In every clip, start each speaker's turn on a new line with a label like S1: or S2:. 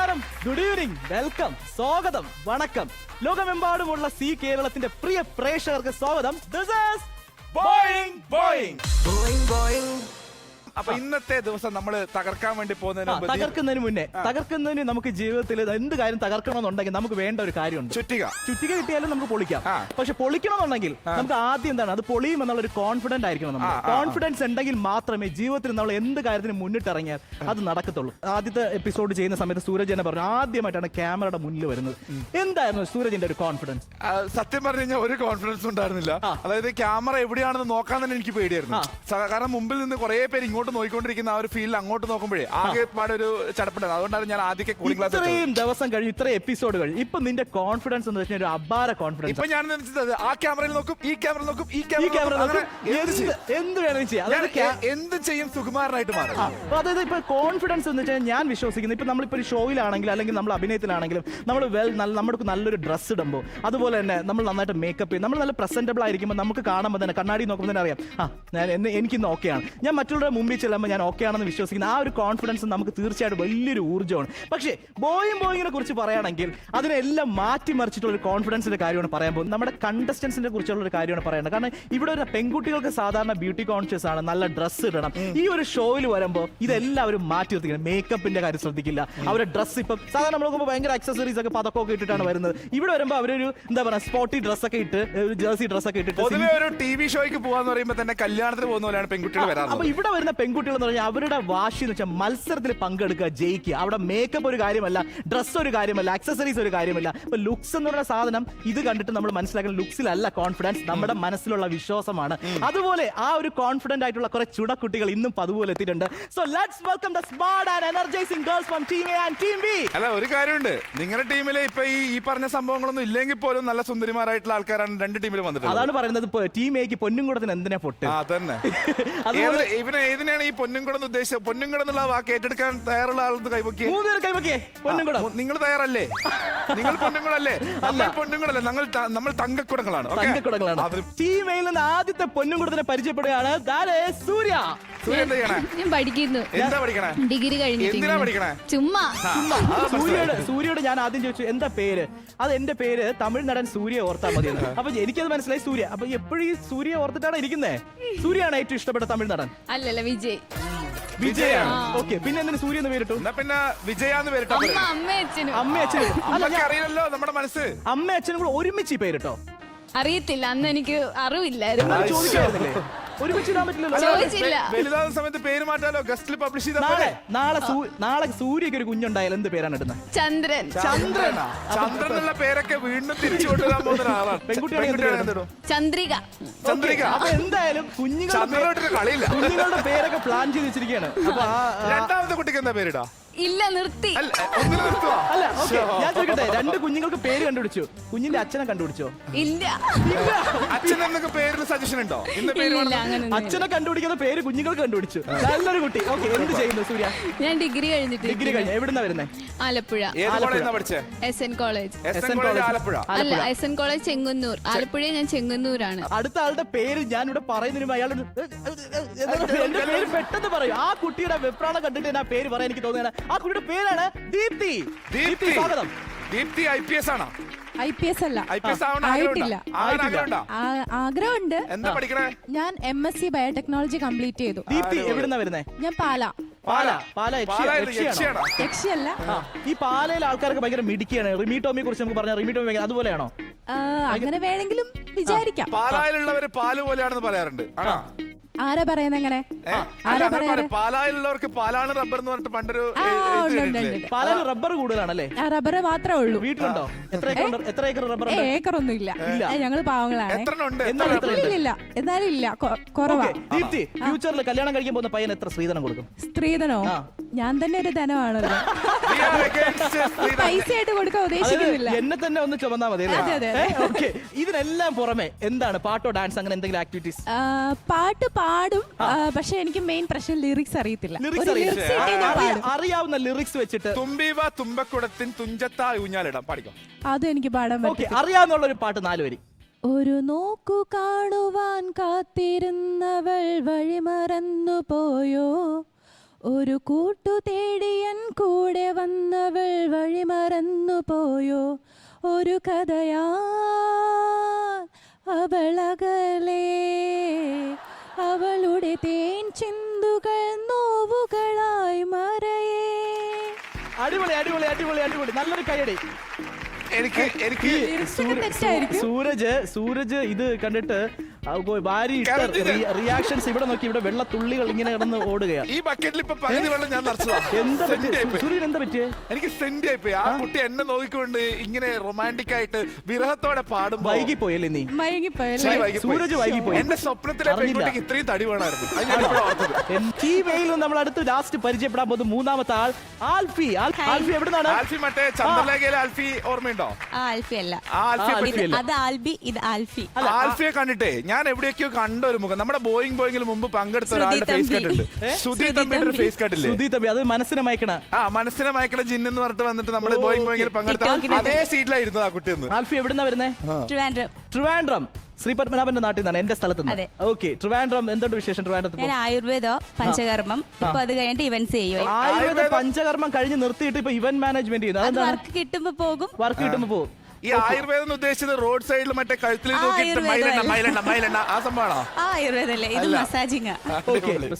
S1: നമസ്കാരം, good evening, welcome, സ്വാഗതം, വണക്കം. ലോകമെമ്പാടുമുള്ള സി കേരളത്തിന്റെ പ്രിയ പ്രേക്ഷകർക്ക് സ്വാഗതം. This is Boing.
S2: അപ്പൊ ഇന്നത്തെ ദിവസം നമ്മൾ തകർക്കാൻ വേണ്ടി
S1: തകർക്കുന്നതിന് മുന്നേ നമുക്ക് ജീവിതത്തിൽ എന്ത് കാര്യം തകർക്കണമെന്നുണ്ടെങ്കിൽ നമുക്ക് വേണ്ട ഒരു കാര്യമുണ്ട്. ചുറ്റിക കിട്ടിയാലും നമുക്ക് പൊളിക്കാം. പക്ഷെ പൊളിക്കണമെന്നുണ്ടെങ്കിൽ നമുക്ക് ആദ്യം എന്താണ്, അത് പൊളിയും എന്നുള്ള ഒരു കോൺഫിഡന്റ് ആയിരിക്കണം. നമ്മൾ കോൺഫിഡൻസ് ഉണ്ടെങ്കിൽ മാത്രമേ ജീവിതത്തിൽ നമ്മൾ എന്ത് കാര്യത്തിന് മുന്നിട്ടിറങ്ങിയാൽ അത് നടക്കത്തുള്ളൂ. ആദ്യത്തെ എപ്പിസോഡ് ചെയ്യുന്ന സമയത്ത് സൂരജ് തന്നെ പറഞ്ഞു, ആദ്യമായിട്ടാണ് ക്യാമറയുടെ മുന്നിൽ വരുന്നത്. എന്തായിരുന്നു സൂരജിന്റെ ഒരു കോൺഫിഡൻസ്?
S2: സത്യം പറഞ്ഞു കഴിഞ്ഞാൽ ഒരു കോൺഫിഡൻസ് ഉണ്ടായിരുന്നില്ല. അതായത് ക്യാമറ എവിടെയാണെന്ന് നോക്കാൻ തന്നെ എനിക്ക് പേടിയായിരുന്നു. കാരണം മുമ്പിൽ നിന്ന് കുറെ പേര് ഇങ്ങോട്ട് നോക്കിക്കൊണ്ടിരിക്കുന്ന ആ ഒരു ഫീൽഡ് അങ്ങോട്ട് നോക്കുമ്പോഴേ ആകെ പാടൊരു ചടപ്പുണ്ടായിരുന്നു. അതുകൊണ്ടാണ് ഞാൻ ആദ്യം കൂളിംഗ് ക്ലാസ്.
S1: ഇത്രയും ദിവസം കഴിഞ്ഞു, ഇത്രയും എപ്പിസോഡ് കഴിഞ്ഞു, ഇപ്പൊ നിന്റെ കോൺഫിഡൻസ് എന്ന് വെച്ചാൽ ഒരു അപാര കോൺഫിഡൻസ്.
S2: ഇപ്പൊ ഞാൻ ആ ക്യാമറയിൽ നോക്കും, ഈ ക്യാമറ നോക്കും, ഈ ക്യാമറ
S1: എന്ത് വേണമെങ്കിലും ചെയ്യാം,
S2: എന്ത് ചെയ്യും, സുകുമാരനായിട്ട് മാറും.
S1: അതായത് ഇപ്പൊ കോൺഫിഡൻസ് എന്ന് വെച്ചാൽ ഞാൻ വിശ്വസിക്കുന്നു, ഇപ്പൊ നമ്മളിപ്പോ ഒരു ഷോയിലാണെങ്കിലും അല്ലെങ്കിൽ നമ്മൾ അഭിനയത്തിലാണെങ്കിലും നമ്മൾ നമുക്ക് നല്ലൊരു ഡ്രസ്സ് ഇടുമ്പോൾ, അതുപോലെ തന്നെ നമ്മൾ നന്നായിട്ട് മേക്കപ്പ് ചെയ്യും, നമ്മൾ നല്ല പ്രസന്റബിൾ ആയിരിക്കുമ്പോൾ നമുക്ക് കാണുമ്പോൾ തന്നെ കണ്ണാടി നോക്കുമ്പോൾ തന്നെ അറിയാം, എനിക്കിന്ന് ഓക്കെയാണ്, ഞാൻ മറ്റുള്ളവരുടെ മുമ്പിൽ ചെല്ലുമ്പോൾ ഞാൻ ഓക്കെ ആണെന്ന് വിശ്വസിക്കുന്ന ആ ഒരു കോൺഫിഡൻസ് നമുക്ക് തീർച്ചയായിട്ടും വലിയൊരു ഊർജ്ജമാണ്. പക്ഷേ ബോയിങ്ങിനെ കുറിച്ച് പറയുകയാണെങ്കിൽ അതിനെല്ലാം മാറ്റിമറിച്ചിട്ടുള്ള ഒരു കോൺഫിഡൻസിന്റെ കാര്യമാണ് പറയാൻ പോകുന്നത്. നമ്മുടെ കണ്ടസ്റ്റൻസിനെ കുറിച്ചുള്ള ഒരു കാര്യമാണ് പറയുന്നത്. കാരണം ഇവിടെ ഒരു പെൺകുട്ടികൾക്ക് സാധാരണ ബ്യൂട്ടി കോൺഷ്യസ് ആണ്, നല്ല ഡ്രസ്സ് ഇടണം. ഈ ഒരു ഷോയിൽ വരുമ്പോൾ ഇതെല്ലാവരും മാറ്റി നിർത്തിക്കണം. മേക്കപ്പിന്റെ കാര്യം ശ്രദ്ധിക്കില്ല, അവരുടെ ഡ്രസ്സ് ഇപ്പം സാധാരണ നമ്മൾ നോക്കുമ്പോൾ ഭയങ്കര അക്സസറീസ് ഒക്കെ പതക്കമൊക്കെ ഇട്ടിട്ടാണ് വരുന്നത്. ഇവിടെ വരുമ്പോൾ അവരൊരു എന്താ പറയുക, സ്പോർട്ടി ഡ്രസ്സൊക്കെ ഇട്ട്, ഒരു ജേഴ്സി ഡ്രസ്സൊക്കെ ഇട്ടിട്ട്
S2: പൊതുവെ ഒരു ടി.വി. ഷോയ്ക്ക് പോകാന്ന് പറയുമ്പോൾ തന്നെ കല്യാണത്തിന് പോകുന്ന പോലെയാണ് പെൺകുട്ടികൾ വരാറ്.
S1: അപ്പൊ ഇവിടെ വരുന്ന പെൺകുട്ടികൾ എന്ന് പറഞ്ഞാൽ അവരുടെ വാശി എന്ന് വെച്ചാൽ മത്സരത്തിൽ പങ്കെടുക്കുക, ജയിക്കുക. അവിടെ മേക്കപ്പ് ഒരു കാര്യമല്ല, ഡ്രസ്സ് ഒരു കാര്യമല്ല, അക്സസറീസ് ഒരു കാര്യമല്ല. അപ്പൊ ലുക്സ് എന്ന് പറയുന്ന സാധനം ഇത് കണ്ടിട്ട് നമ്മൾ മനസ്സിലാക്കുന്ന ലുക്സിലല്ല കോൺഫിഡൻസ്, നമ്മുടെ മനസ്സിലുള്ള വിശ്വാസമാണ്. അതുപോലെ ആ ഒരു കോൺഫിഡന്റ് ആയിട്ടുള്ള കുറെ ചുടക്കുട്ടികൾ ഇന്നും അതുപോലെ എത്തിയിട്ടുണ്ട്. So let's welcome the smart and energising girls from team A and team B.
S2: അല്ല, ഒരു കാര്യമുണ്ട്, നിങ്ങളുടെ ടീമിലെ ഇപ്പൊ ഈ പറഞ്ഞ സംഭവങ്ങളൊന്നും ഇല്ലെങ്കിൽ പോലും നല്ല സുന്ദരിമാരായിട്ടുള്ള ആൾക്കാരാണ് രണ്ട് ടീമിലും വന്നിട്ട്.
S1: അതാണ് പറയുന്നത്, ടീം എക്ക് പൊന്നുംകുടത്തിന് എന്തിനാ പൊട്ട്.
S2: അതന്നെ ഇവനെ ഏതിനാണ് ഈ പൊന്നുംകുടം ഉദ്ദേശിച്ചത്? പൊന്നുംകുടം എന്നുള്ള വാക്ക് ഏറ്റെടുക്കാൻ തയ്യാറുള്ള ആളെന്ന് കൈവക്കിയേ. നിങ്ങൾ തയ്യാറല്ലേ? നിങ്ങൾ പൊന്നുംകുടല്ലേ? നമ്മൾ പൊന്നുംകുടല്ലേ? നമ്മൾ തങ്കക്കുടങ്ങളാണ്.
S1: ടീം എയിൽ നിന്ന് ആദ്യത്തെ പൊന്നുംകുടത്തിനെ പരിചയപ്പെടുകയാണ്. സൂര്യ.
S3: ഞാൻ പഠിക്കുന്നു.
S2: എന്താ പഠിക്കണേ?
S3: ഡിഗ്രി
S2: എന്തിനാ പഠിക്കണേ?
S3: ചുമ്മാ.
S1: സൂര്യയോട് ഞാൻ ആദ്യം ചോദിച്ചു എന്താ പേര്. അത് എന്റെ പേര് തമിഴ് നടൻ സൂര്യ ഓർത്താൽ മതി. അപ്പൊ എനിക്കത് മനസ്സിലായി, സൂര്യ. അപ്പൊ എപ്പോഴും ഈ സൂര്യ ഓർത്തിട്ടാണ് ഇരിക്കുന്നേ. സൂര്യയാണ് ഏറ്റവും ഇഷ്ടപ്പെട്ട തമിഴ് നടൻ?
S3: അല്ലല്ല, വിജയ്.
S1: ഓക്കെ, പിന്നെ എന്തിനു സൂര്യ എന്ന് പേരിട്ടു?
S2: പിന്നെ വിജയാന്ന് പേരിട്ടോ. അറിയില്ലല്ലോ നമ്മുടെ മനസ്സ്.
S1: അമ്മ അച്ഛനും കൂടെ ഒരുമിച്ച് ഈ പേരിട്ടോ?
S3: അറിയത്തില്ല, അന്ന് എനിക്ക് അറിവില്ലായിരുന്നു.
S1: ചോദിക്കാറില്ലേ? ഒരുമിച്ച് ഇടാൻ പറ്റില്ലല്ലോ.
S2: വലുതാകുന്ന സമയത്ത് പേര് മാറ്റാലോ, ഗസ്റ്റിൽ പബ്ലിഷ് ചെയ്താൽ.
S1: നാളെ സൂര്യക്ക് ഒരു കുഞ്ഞുണ്ടായാലും എന്ത് പേരാണ് ഇടുന്നത്?
S3: ചന്ദ്രൻ.
S2: ചന്ദ്രനുള്ള പേരൊക്കെ വീണ്ടും തിരിച്ചു കൊണ്ടുവരാൻ പോകുന്ന ആളാണ്.
S1: പെൺകുട്ടിയാണ്
S3: ചന്ദ്രിക.
S1: അപ്പൊ എന്തായാലും കുഞ്ഞുങ്ങളുടെ പേരൊക്കെ പ്ലാൻ ചെയ്ത് വെച്ചിരിക്കുകയാണ്. അപ്പൊ
S2: രണ്ടാമത്തെ കുട്ടിക്ക് എന്താ പേരിടാ?
S3: ഇല്ല, നിർത്തി.
S1: അല്ല, ഞാൻ ചോദിക്കട്ടെ, രണ്ട് കുഞ്ഞുങ്ങൾക്ക് പേര് കണ്ടുപിടിച്ചു, കുഞ്ഞിന്റെ അച്ഛനെ കണ്ടുപിടിച്ചോ?
S3: ഇല്ല.
S2: അച്ഛൻ എന്നൊക്കെ പേരിന് സജഷൻ ഉണ്ടോ?
S1: അച്ഛനെ കണ്ടുപിടിക്കുന്ന പേര് കുഞ്ഞുങ്ങൾക്ക് കണ്ടുപിടിച്ചു. നല്ലൊരു കുട്ടി. ഓക്കെ, എന്ത് ചെയ്യുന്നു സൂര്യ?
S3: ഞാൻ ഡിഗ്രി കഴിഞ്ഞിട്ട്.
S1: ഡിഗ്രി കഴിഞ്ഞു. എവിടുന്നാ വരുന്നേ?
S3: ആലപ്പുഴ. SN college.
S2: അല്ല,
S3: SN കോളേജ് ചെങ്ങന്നൂർ. ആലപ്പുഴ. ഞാൻ ചെങ്ങന്നൂരാണ്.
S1: അടുത്ത ആളുടെ പേര് ഞാൻ ഇവിടെ പറയുന്നതിന് അയാളുടെ എന്റെ പേര് പെട്ടെന്ന് പറയും. ആ കുട്ടിയുടെ വെപ്രാളം കണ്ടിട്ട് ഞാൻ പേര് പറയാൻ എനിക്ക് തോന്നുകയാണ്. ആ കുട്ടിയുടെ പേരാണ് ദീപ്തി. സ്വാഗതം.
S2: ദീപ്തി IPS ആണോ?
S4: IPS അല്ല,
S2: ആയിട്ടില്ല.
S4: ആഗ്രഹമുണ്ട്.
S2: എന്താ പഠിക്കണേ?
S4: ഞാൻ MSc ബയോടെക്നോളജി കംപ്ലീറ്റ് ചെയ്തു.
S1: ദീപ്തി എവിടുന്നാ വരുന്നേ?
S4: ഞാൻ പാല. യക്ഷിയല്ല.
S1: ഈ പാലയിലെ ആൾക്കാർക്ക് ഭയങ്കര മിടിക്കുകയാണ്. റിമിടോമിയെ കുറിച്ച് നമുക്ക് പറഞ്ഞ റിമിടോമി അതുപോലെയാണോ?
S4: അങ്ങനെ വേണമെങ്കിലും വിചാരിക്കാം.
S2: പാലായിലുള്ളവര് പാല് പോലെയാണെന്ന് പറയാറുണ്ട്.
S4: ആരാ പറയുന്നത്? അങ്ങനെ
S2: പാലായിലുള്ളവർക്ക് പാലാണ് റബ്ബർ എന്ന് പറഞ്ഞിട്ട് പണ്ടൊരു
S1: പാലായിൽ റബ്ബർ കൂടുതലാണല്ലേ?
S4: റബ്ബർ മാത്രമേ ഉള്ളൂ.
S1: വീട്ടിലുണ്ടോ? എത്ര ഏക്കർ റബ്ബർ?
S4: ഏക്കറൊന്നും ഇല്ല, ഞങ്ങള് പാവങ്ങളാണ്. ഇല്ല, എന്നാലും ഇല്ല, കുറവാ.
S1: ദീപ്തി, ഫ്യൂച്ചറിൽ കല്യാണം കഴിക്കാൻ പോകുന്ന പയ്യൻ എത്ര സ്ത്രീധനം കൊടുക്കും?
S4: സ്ത്രീധനോ? ഞാൻ തന്നെ ഒരു ധനമാണല്ലോ, പൈസ ആയിട്ട് കൊടുക്കാൻ ഉദ്ദേശിക്കുന്നില്ല.
S1: എന്നെ തന്നെ ഒന്ന് ചുമന്നാ മതി. ഇതിനെല്ലാം പുറമെ എന്താണ് പാട്ടോ ഡാൻസ് അങ്ങനെ എന്തെങ്കിലും ആക്ടിവിറ്റീസ്?
S4: പാട്ട് പാടും, പക്ഷെ എനിക്ക് മെയിൻ പ്രശ്നം ലിറിക്സ് അറിയത്തില്ല.
S1: അറിയാവുന്ന ലിറിക്സ് വെച്ചിട്ട്
S2: തുമ്പീവ തുമ്പക്കുടത്തിൻ തുഞ്ചത്താ ഊഞ്ഞാലിടാം പാടിക്കോ.
S4: അതും എനിക്ക് പാടാൻ പറ്റും.
S1: അറിയാവുന്ന ഒരു പാട്ട് 4 വരി.
S4: ഒരു നോക്കു കാണുവാൻ കാത്തിരുന്നവൾ വഴിമറന്നു പോയോ, ഒരു കൂട്ടു തേടിയൻ കൂടെ വന്നവൾ വഴി മറന്നു പോയോ ഒരു കഥയാ അവളകലേ അവളുടെ തേൻ ചിന്തുകൾ നോവുകളായി മറയേ.
S1: അടിപൊളി അടിപൊളി അടിപൊളി അടിപൊളി നല്ലൊരു കൈയടി.
S2: എനിക്ക്
S4: തെറ്റായിരിക്കും.
S1: സൂരജ് ഇത് കണ്ടിട്ട് ഭാര്യ റിയാക്ഷൻസ് ഇവിടെ നോക്കി ഇവിടെ വെള്ള തുള്ളികൾ ഇങ്ങനെ കിടന്ന് ഓടുകയാണ്.
S2: ഈ ബക്കറ്റിൽ ഇപ്പൊ പകുതി വെള്ളം ഞാൻ നിറച്ചതാ.
S1: എന്താ സൂര്യൻ എന്താ പറ്റിയേ?
S2: എനിക്ക് സെന്റ് ആയിപ്പോയി. ആ കുട്ടി എന്നെ നോക്കിക്കൊണ്ട് ഇങ്ങനെ റൊമാൻറ്റിക് ആയിട്ട് വിരഹത്തോടെ പാടുമ്പോ
S1: വൈകിപ്പോയല്ലേ നീ? സൂരജ് വൈകിപ്പോയി.
S2: എന്റെ സ്വപ്നത്തിലെ പെൺകുട്ടിക്ക് ഇത്രയും തടി വേണമായിരുന്നു. അത് ഞാൻ ഇപ്പോഴാ ഓർത്തത്.
S1: ഈ മെയിൽ നമ്മൾ അടുത്ത് ലാസ്റ്റ് പരിചയപ്പെടാൻ പോകുന്ന മൂന്നാമത്തെ ആൾ ആൽഫി. ആൽഫി എവിടുന്നാണ്?
S2: ആൽഫി മറ്റേ ചന്ദ്രലേഖയിലെ ആൽഫി ഓർമ്മയുണ്ടോ?
S4: ആൽഫി അല്ല,
S1: അത്
S4: ആൽബി, ഇത് ആൽഫി.
S2: ആൽഫിയെ കണ്ടിട്ടേ ഞാൻ എവിടെയൊക്കെയോ കണ്ട ഒരു മുഖം. നമ്മുടെ ബോയിങ്ങിൽ മുമ്പ് പങ്കെടുത്ത ഒരാളുടെ ഫേസ് കട്ടുണ്ട്. സുധി തമ്പിയുടെ ഫേസ് കണ്ടില്ലേ?
S1: സുധി തമ്പി അത് മനസ്സിനെ മയക്കണ.
S2: മനസ്സിനെ മയക്കണ ജിന്ന് എന്ന് പറഞ്ഞിട്ട് വന്നിട്ട് നമ്മുടെ ബോയിങ്ങിൽ പങ്കെടുത്ത അതേ സീറ്റിലായിരുന്നു ആ കുട്ടി.
S1: ആൽഫി എവിടുന്നാ വരുന്നേ? ട്രിവാൻഡ്രം. ശ്രീ പത്മനാഭന്റെ നാട്ടിൽ നിന്നാണ്, എന്റെ സ്ഥലത്ത് നിന്ന്. ഓക്കെ, ട്രിവാൻഡ്രം. എന്തുണ്ട് വിശേഷം ട്രിവാൻഡ്രത്ത്?
S4: ഞാൻ ആയുർവേദോ പഞ്ചകർമ്മം, ഇപ്പൊ അത് കഴിഞ്ഞിട്ട് ഇവന്റ്സ് ചെയ്യും.
S1: ആയുർവേദ പഞ്ചകർമ്മം കഴിഞ്ഞ് നിർത്തിയിട്ട് ഇപ്പൊ ഇവന്റ് മാനേജ്മെന്റ് ചെയ്യുന്നു.
S4: വർക്ക് കിട്ടുമ്പോ പോകും.
S1: വർക്ക് കിട്ടുമ്പോ പോകും.
S2: ഈ ആയുർവേദം ഉദ്ദേശിച്ചത് റോഡ് സൈഡിൽ മറ്റേ കഴുത്തിൽ നോക്കിയിട്ട് മൈലെണ്ണ ആ സംഭവമാണോ?
S4: ആയുർവേദല്ലേ, ഇത് മസാജിങ്.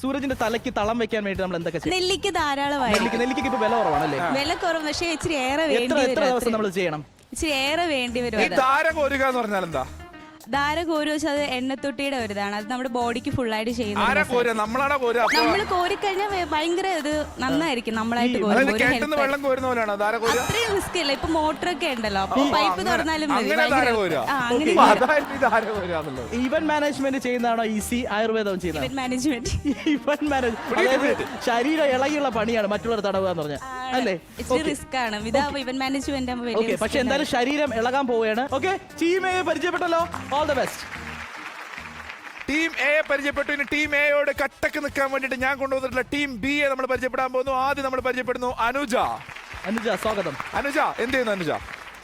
S1: സൂരജിന്റെ തലയ്ക്ക് തളം വെക്കാൻ വേണ്ടി നമ്മൾ എന്തൊക്കെ ചെയ്യും?
S4: നെല്ലിക്ക് ധാരാളമായി.
S1: നെല്ലിക്ക് ഇപ്പൊ വില കുറവാണല്ലേ?
S4: വില കുറവ്, പക്ഷേ ഇച്ചിരി ഏറെ വേണ്ടി
S1: എത്ര ദിവസം നമ്മൾ ചെയ്യണം?
S4: ഇച്ചിരി ഏറെ വേണ്ടി വരും.
S2: ഈ ധാര കോരുക എന്ന് പറഞ്ഞാൽ എന്താ?
S4: ധാര കോരു വെച്ചാൽ അത് എണ്ണത്തൊട്ടിയുടെ ഒരു ഇതാണ്. അത് നമ്മുടെ ബോഡിക്ക് ഫുൾ ആയിട്ട് ചെയ്യുന്നത്. നമ്മൾ കോരിക്കഴിഞ്ഞാൽ ഭയങ്കര ഇത് നന്നായിരിക്കും. നമ്മളായിട്ട്
S2: വെള്ളം കോരുന്ന പോലെയാണോ ധാര കോരുക?
S4: അത്രയും റിസ്ക് ഇല്ല. ഇപ്പൊ മോട്ടറൊക്കെ ഉണ്ടല്ലോ, പൈപ്പ് തുറന്നാലും മതി.
S1: ഇവന്റ് മാനേജ്മെന്റ് ചെയ്യുന്നതാണോ ഈസി? ആയുർവേദം ചെയ്യുന്നത്
S4: മാനേജ്മെന്റ്.
S1: ഇവന്റ് മാനേജ്മെന്റ് ശരീരം ഇളകിയുള്ള പണിയാണ് മറ്റുള്ളവർ തടവുക എന്ന് പറഞ്ഞാൽ അല്ലേ?
S4: റിസ്ക് ആണ്. ഇതാ ഇവന്റ് മാനേജ്മെന്റ്.
S1: പക്ഷെ എന്തായാലും ശരീരം ഇളകാൻ പോവുകയാണ്. ഓക്കെ, ടീം എ പരിചയപ്പെട്ടല്ലോ. All the best.
S2: Team A പരിചയപ്പെട്ടു. ഇനി ടീം എയോട് കട്ടക്ക് നിൽക്കാൻ വേണ്ടിട്ട് ഞാൻ കൊണ്ടുവന്നിട്ടുള്ള ടീം ബി എ നമ്മൾ പരിചയപ്പെടാൻ പോകുന്നു. ആദ്യം നമ്മൾ പരിചയപ്പെടുന്നു അനുജ.
S1: സ്വാഗതം.
S2: അനുജ എന്ത് ചെയ്യുന്നു? അനുജ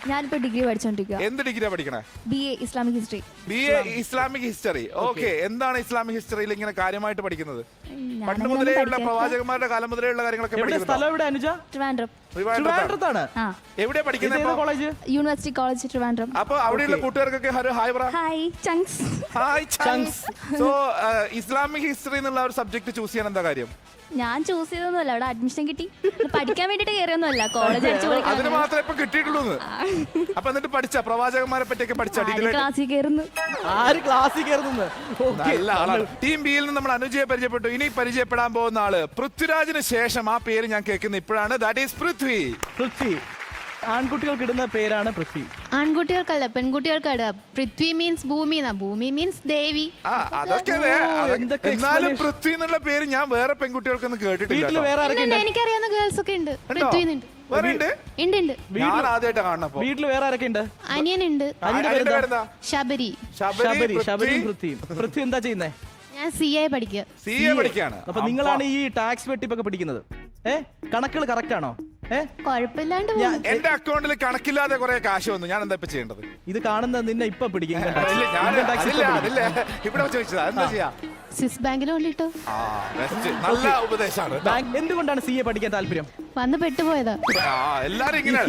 S3: ഞാനിപ്പോ ഡിഗ്രി പഠിച്ചോണ്ടിരിക്കുക.
S2: എന്ത് ഡിഗ്രിയാ പഠിക്കണേ?
S3: BA Islamic history.
S2: BA Islamic history. Okay, എന്താണ് ഇസ്ലാമിക് ഹിസ്റ്ററിയിൽ ഇങ്ങനെ കാര്യമായിട്ട് പഠിക്കുന്നത്? പണ്ട് മുതലേ ഉള്ള പ്രവാചകന്മാരുടെ കാലം മുതലേ ഉള്ള കാര്യങ്ങളൊക്കെ എവിടെയാ പഠിക്കുന്നത്?
S3: College university college Trivandrum.
S2: അപ്പൊ അവിടെയുള്ള കൂട്ടുകാർക്കൊക്കെ ഹായ് പറ.
S3: Hi chunks.
S2: Hi chunks. So Islamic history എന്നുള്ള ഒരു സബ്ജക്ട് ചൂസ് ചെയ്യാൻ എന്താ കാര്യം?
S3: ഞാൻ ചൂസ് ചെയ്തൊന്നുമല്ല, അവിടെ അഡ്മിഷൻ കിട്ടി. പഠിക്കാൻ വേണ്ടിട്ട് കയറിയൊന്നുമല്ല, കോളേജ്
S2: അതിന് മാത്രമേ ഇപ്പൊ കിട്ടിയിട്ടുള്ളൂ. അപ്പൊ എന്നിട്ട് പഠിച്ച പ്രവാചകന്മാരെ പറ്റിയൊക്കെ പഠിച്ച
S3: ക്ലാസ്സിൽ കയറുന്നു.
S2: ടീം ബിയിൽ നിന്ന് നമ്മൾ അനുജയെ പരിചയപ്പെട്ടു. ഇനി പരിചയപ്പെടാൻ പോകുന്ന ആള് പൃഥ്വിരാജിന് ശേഷം ആ പേര് ഞാൻ കേൾക്കുന്ന ഇപ്പോഴാണ്. That is Prithvi.
S1: ആൺകുട്ടികൾക്ക് ഇടുന്ന പേരാണ് പൃഥ്വി.
S3: ആൺകുട്ടികൾക്കല്ല, പെൺകുട്ടികൾക്കല്ല. പൃഥ്വി മീൻസ് ഭൂമി, ഭൂമി മീൻസ് ദേവി.
S2: അതൊക്കെ എന്നാലും പൃഥ്വി എന്നുള്ള പേര് ഞാൻ വേറെ പെൺകുട്ടികൾക്കൊന്നും കേട്ടിട്ടില്ല.
S3: എനിക്കറിയാവുന്ന ഗേൾസ് ഒക്കെ ഉണ്ട്. പൃഥ്വി ഉണ്ട്.
S2: ഞാൻ ആദ്യമായിട്ട് കാണണം.
S1: വീട്ടിൽ വേറെ ആരൊക്കെ ഉണ്ട്?
S3: അനിയനുണ്ട്, ശബരി.
S1: പൃഥ്വി എന്താ ചെയ്യുന്നേ?
S3: ഞാൻ CA
S2: പഠിക്കുകയാണ്.
S1: അപ്പൊ നിങ്ങളാണ് ഈ ടാക്സ് വെട്ടിപ്പൊക്കെ പഠിക്കുന്നത്. കണക്കുകൾ കറക്റ്റ് ആണോ?
S3: കുഴപ്പമില്ലാണ്ട്
S2: എന്റെ അക്കൗണ്ടിൽ കണക്കില്ലാതെ കുറെ കാശ് വന്നു. ഞാൻ എന്താ ഇപ്പൊ ചെയ്യേണ്ടത്?
S1: ഇത് കാണുന്ന നിന്നെ ഇപ്പൊ പിടിക്കും.
S2: ഇവിടെ ചോദിച്ചതാ, എന്താ ചെയ്യാ?
S3: സ്വിസ് ബാങ്കിൽ കൊണ്ടിട്ടോ.
S2: നല്ല ഉപദേശമാണ്.
S1: എന്തുകൊണ്ടാണ് CA പഠിക്കാൻ താല്പര്യം?
S3: വന്ന് പെട്ടുപോയതാ.
S2: എല്ലാരും ഇങ്ങനെ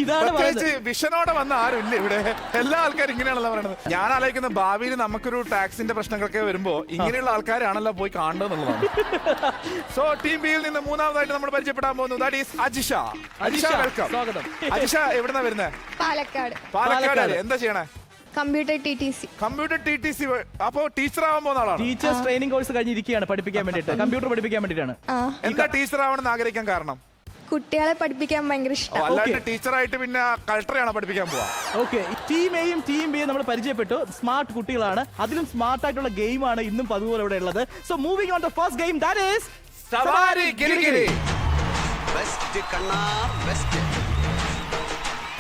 S2: വിഷനോടെ വന്ന ആരും ഇല്ല ഇവിടെ. എല്ലാ ആൾക്കാരും ഇങ്ങനെയാണല്ലോ പറയുന്നത്. ഞാൻ ആലോചിക്കുന്ന ഭാവിയിൽ നമുക്കൊരു ടാക്സിന്റെ പ്രശ്നങ്ങളൊക്കെ വരുമ്പോ ഇങ്ങനെയുള്ള ആൾക്കാരാണല്ലോ പോയി കാണേണ്ടതെന്നുള്ളതാണ്. സോ ടീം ബിയിൽ നിന്ന് മൂന്നാമതായിട്ട് നമ്മൾ പരിചയപ്പെടാൻ പോകുന്നു. That is Ajisha. Ajisha welcome.
S1: സ്വാഗതം.
S2: അജിഷ എവിടുന്നാ വരുന്നത്? പാലക്കാട്. എന്താ ചെയ്യണേ?
S3: Computer TTC.
S2: അപ്പൊ ടീച്ചർ ആവാൻ പോകുന്ന ആളാണ്.
S1: ടീച്ചേഴ്സ് ട്രെയിനിങ് കോഴ്സ് കഴിഞ്ഞിരിക്കുകയാണ് പഠിപ്പിക്കാൻ വേണ്ടിട്ട്, കമ്പ്യൂട്ടർ പഠിപ്പിക്കാൻ വേണ്ടിട്ടാണ്.
S2: എന്താ ടീച്ചർ ആവണമെന്ന് ആഗ്രഹിക്കാൻ കാരണം?
S3: കുട്ടികളെ പഠിപ്പിക്കാൻ ഭയങ്കര ഇഷ്ടം.
S2: അല്ലാണ്ട് ടീച്ചറായിട്ട് പിന്നെ കളക്ടറെയാണോ പഠിപ്പിക്കാൻ പോവാ?
S1: ഓക്കെ, ടീം എയും ടീം ബിയും നമ്മൾ പരിചയപ്പെട്ടു. സ്മാർട്ട് കുട്ടികളാണ്, അതിലും സ്മാർട്ട് ആയിട്ടുള്ള ഗെയിമാണ് ഇന്നും അതുപോലെ ഇവിടെ ഉള്ളത്. So moving on the first game, that is
S2: സവാരി ഗിരിഗിരി.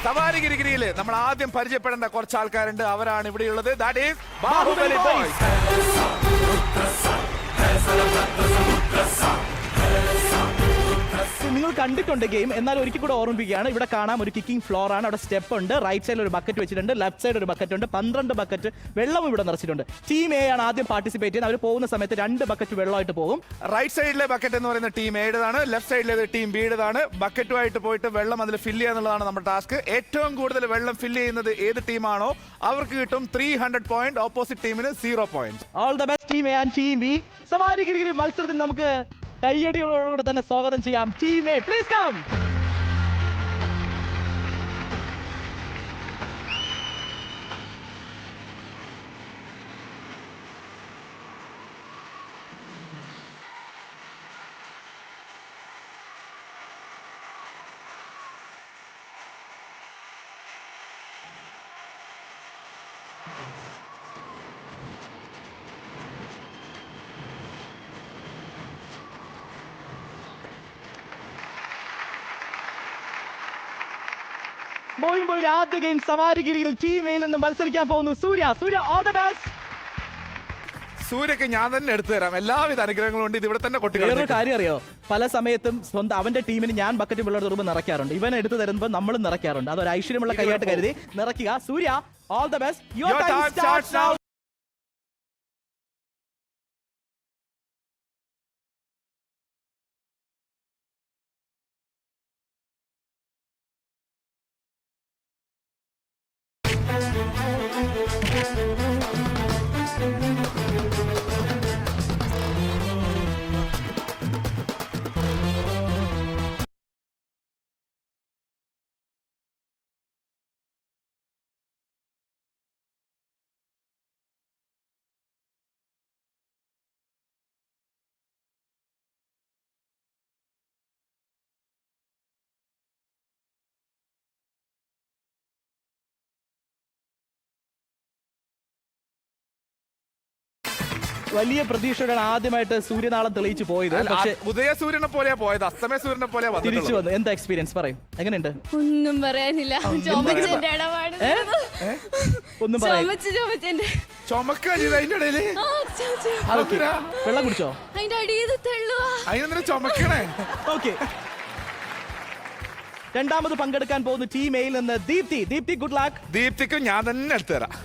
S2: സവാരി ഗിരിഗിരിയില് നമ്മൾ ആദ്യം പരിചയപ്പെടേണ്ട കുറച്ച് ആൾക്കാരുണ്ട്. അവരാണ് ഇവിടെയുള്ളത്. That is Baahubali boys.
S1: നിങ്ങൾ കണ്ടിട്ടുണ്ട് ഗെയിം, എന്നാൽ ഒരിക്കൽ കൂടെ ഓർമ്മിപ്പിക്കുകയാണ്. ഇവിടെ കാണാം ഒരു കിക്കിംഗ് ഫ്ലോർ ആണ്, അവിടെ സ്റ്റെപ്പ് ഉണ്ട്, റൈറ്റ് സൈഡിൽ ഒരു ബക്കറ്റ് വെച്ചിട്ടുണ്ട്, ലെഫ്റ്റ് സൈഡ് ഒരു ബക്കറ്റ് ഉണ്ട്, 12 ബക്കറ്റ് വെള്ളം ഇവിടെ നിറച്ചിട്ടുണ്ട്. ടീം എ ആണ് ആദ്യം പാർട്ടിസിപ്പേറ്റ് ചെയ്യുന്നത്. അവർ പോകുന്ന സമയത്ത് 2 ബക്കറ്റ് വെള്ളമായിട്ട് പോകും.
S2: റൈറ്റ് സൈഡിലെ ബക്കറ്റ് എന്ന് പറയുന്ന ടീം എയുടേതാണ്, ലെഫ്റ്റ് സൈഡിലെ ടീം ബിയുടേതാണ്. ബക്കറ്റുമായിട്ട് പോയിട്ട് വെള്ളം അതിൽ ഫില്ല് ചെയ്യുക എന്നുള്ളതാണ് നമ്മുടെ ടാസ്ക്. ഏറ്റവും കൂടുതൽ വെള്ളം ഫില്ല് ചെയ്യുന്നത് ഏത് ടീമാണോ അവർക്ക് കിട്ടും 300 പോയിന്റ്, ഓപ്പോസിറ്റ് ടീമിന് 0 point.
S1: All the best team A and team B. സവാരി മത്സരത്തിൽ നമുക്ക് കയ്യടികളോടുകൂടെ തന്നെ സ്വാഗതം ചെയ്യാം. Team A please come. ആദ്യ ഗെയിം സവാരിഗിരിയിൽ ടീം എയിൽ നിന്ന് മത്സരിക്കാൻ പോകുന്നു സൂര്യ. All the best.
S2: സൂര്യക്ക് ഞാൻ തന്നെ എടുത്തു തരാം, എല്ലാവിധ അനുഗ്രഹങ്ങളും കൊണ്ട്. ഇത് ഇവിടെ തന്നെ
S1: വേറൊരു കാര്യം അറിയോ, പല സമയത്തും സ്വന്തം അവന്റെ ടീമിന് ഞാൻ ബക്കറ്റ് വെള്ളം തുറന്ന് നിറയ്ക്കാറുണ്ട്, ഇവൻ എടുത്തു തരുമ്പോൾ നമ്മളും നിറയ്ക്കാറുണ്ട്. അതൊരു ഐശ്വര്യമുള്ള കൈയായിട്ട് കരുതി നിറയ്ക്കുക. Surya, all the best. Your time starts now. വലിയ പ്രതീക്ഷയോടെ ആദ്യമായിട്ട് സൂര്യനാളം തെളിയിച്ചു പോയത്. പക്ഷേ
S2: ഉദയസൂര്യനെ പോലെയാ പോയത്, അസ്തമയ സൂര്യനെ പോലെയാ
S1: തിരിച്ചു വന്നു. എന്താ എക്സ്പീരിയൻസ് പറയും, എങ്ങനെയുണ്ട്?
S3: ഒന്നും പറയാനില്ല.
S1: ഒന്നും പറയാം. വെള്ളം കുടിച്ചോ?
S2: ചുമക്കണേ.
S1: ഓക്കെ, രണ്ടാമത് പങ്കെടുക്കാൻ പോകുന്ന ടീം എയിൽ നിന്ന് ദീപ്തി. Good luck.
S2: ദീപ്തിക്ക് ഞാൻ തന്നെ എടുത്തു തരാം.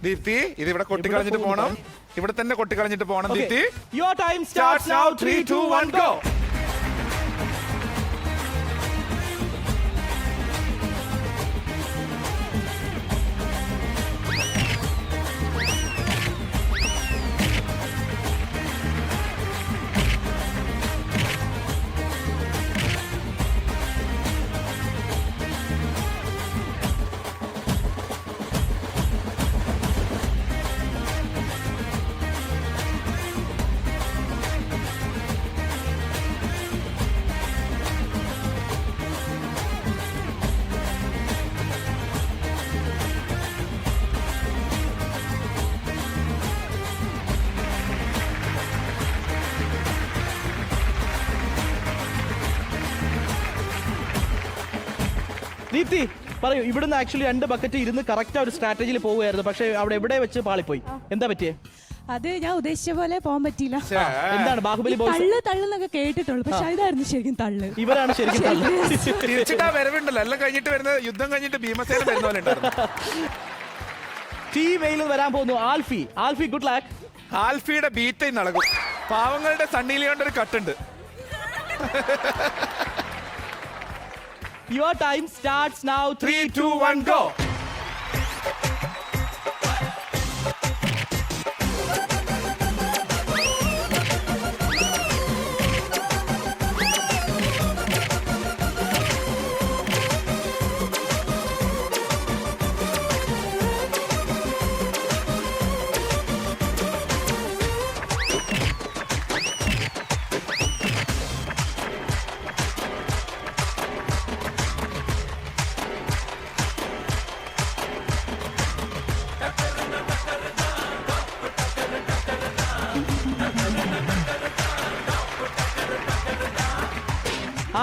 S2: ദീപ്തി, ഇത് ഇവിടെ കൊട്ടിക്കളഞ്ഞിട്ട് പോണം, ഇവിടെ തന്നെ കൊട്ടിക്കളഞ്ഞിട്ട് പോണം. Deepthi,
S1: your time starts now. 3, 2, 1 go. Deepthi പറയൂ, ഇവിടുന്ന് ആക്ച്വലി 2 ബക്കറ്റ് ഇരുന്ന് കറക്റ്റ് ഒരു സ്ട്രാറ്റജിയിൽ പോവുകയായിരുന്നു, പക്ഷെ അവിടെ എവിടെ വെച്ച് പാളിപ്പോയി, എന്താ പറ്റിയേ?
S5: അത് ഞാൻ ഉദ്ദേശിച്ച പോലെ പോകാൻ പറ്റിയില്ല.
S1: എന്താണ് ബാഹുബലി
S5: തള്ളെന്നൊക്കെ കേട്ടിട്ടുള്ളൂ, പക്ഷെ ഇതായിരുന്നു ശരിക്കും തള്ളു.
S1: ഇവരാണ് ശരിക്കും തള്ളു.
S2: തിരിച്ചിട്ടാ വരവുണ്ടല്ലോ, എല്ലാം കഴിഞ്ഞിട്ട് വരുന്നത് യുദ്ധം കഴിഞ്ഞിട്ട് ഭീമസേന വരുന്ന പോലെ ഉണ്ടായിരുന്നു.
S1: ടീം എയിൽ വരാൻ പോകുന്നു ആൽഫി. Good luck.
S2: ആൽഫിയുടെ ബീറ്റ് നടക്കും. പാവങ്ങളുടെ സണ്ണിയിലെ ഒരു കട്ടുണ്ട്.
S1: Your time starts now.
S2: 3, 2, 1 go.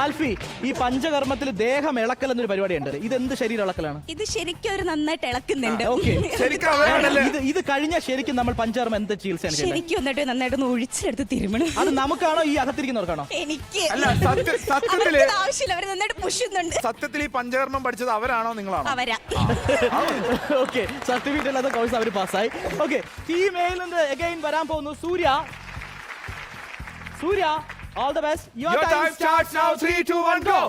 S1: Alfie, ഈ പഞ്ചകർമ്മത്തിൽ ദേഹം ഇളക്കൽ എന്നൊരു പരിപാടി ഉണ്ട്. ഇത് എന്ത് ശരീരം ഇളക്കലാണ്?
S4: ഇത് ശരിക്കും ഒരു നന്നായിട്ട് ഇളക്കുന്നുണ്ട്.
S1: ഓക്കെ,
S2: ശരിക്കും അതാണല്ലേ?
S1: ഇത് കഴിഞ്ഞാൽ ശരിക്കും നമ്മൾ പഞ്ചകർമ്മം എന്ത് ചികിത്സയാണ് ചെയ്യുന്നത്?
S4: ശരിക്കും വന്നിട്ട് നന്നായിട്ടൊന്ന് ഒഴിച്ചെടുത്ത് തിരുമണം.
S1: അത് നമുക്കാണോ ഈ അകത്തിരിക്കുന്നവർക്കാണോ?
S4: എനിക്ക്
S2: അല്ല, സത്യത്തില്
S4: ആവശ്യമില്ല, അവര് നന്നായിട്ട് പുഷുന്നുണ്ട്.
S2: സത്യത്തിൽ ഈ പഞ്ചകർമ്മം പഠിച്ചത് അവരാണോ നിങ്ങളാണോ?
S4: അവരാ.
S1: ഓക്കെ, സർട്ടിഫിക്കറ്റ് അല്ലാത്ത കോഴ്സ് അവർ പാസ്സായി. ഓക്കെ, ടീം എയിൽ നിന്ന് അഗൈൻ വരാൻ പോകുന്നു സൂര്യ. സൂര്യ, all the best. Your time starts now.
S2: 3, 2, 1, go.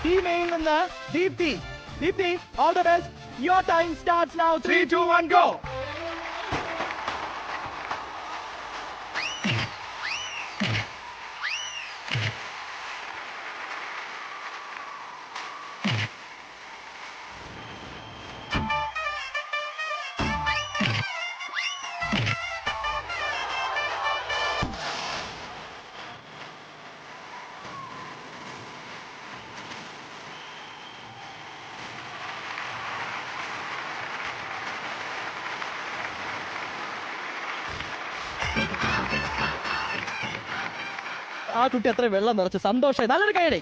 S1: Team എയിൽ നിന്ന് Deepthi. Deepthi, all the best. Your time starts now. 3, 2, 1, go. ആ കുട്ടി അത്ര വെള്ളം നിറച്ച് സന്തോഷമായി. നല്ലൊരു കൈയടി.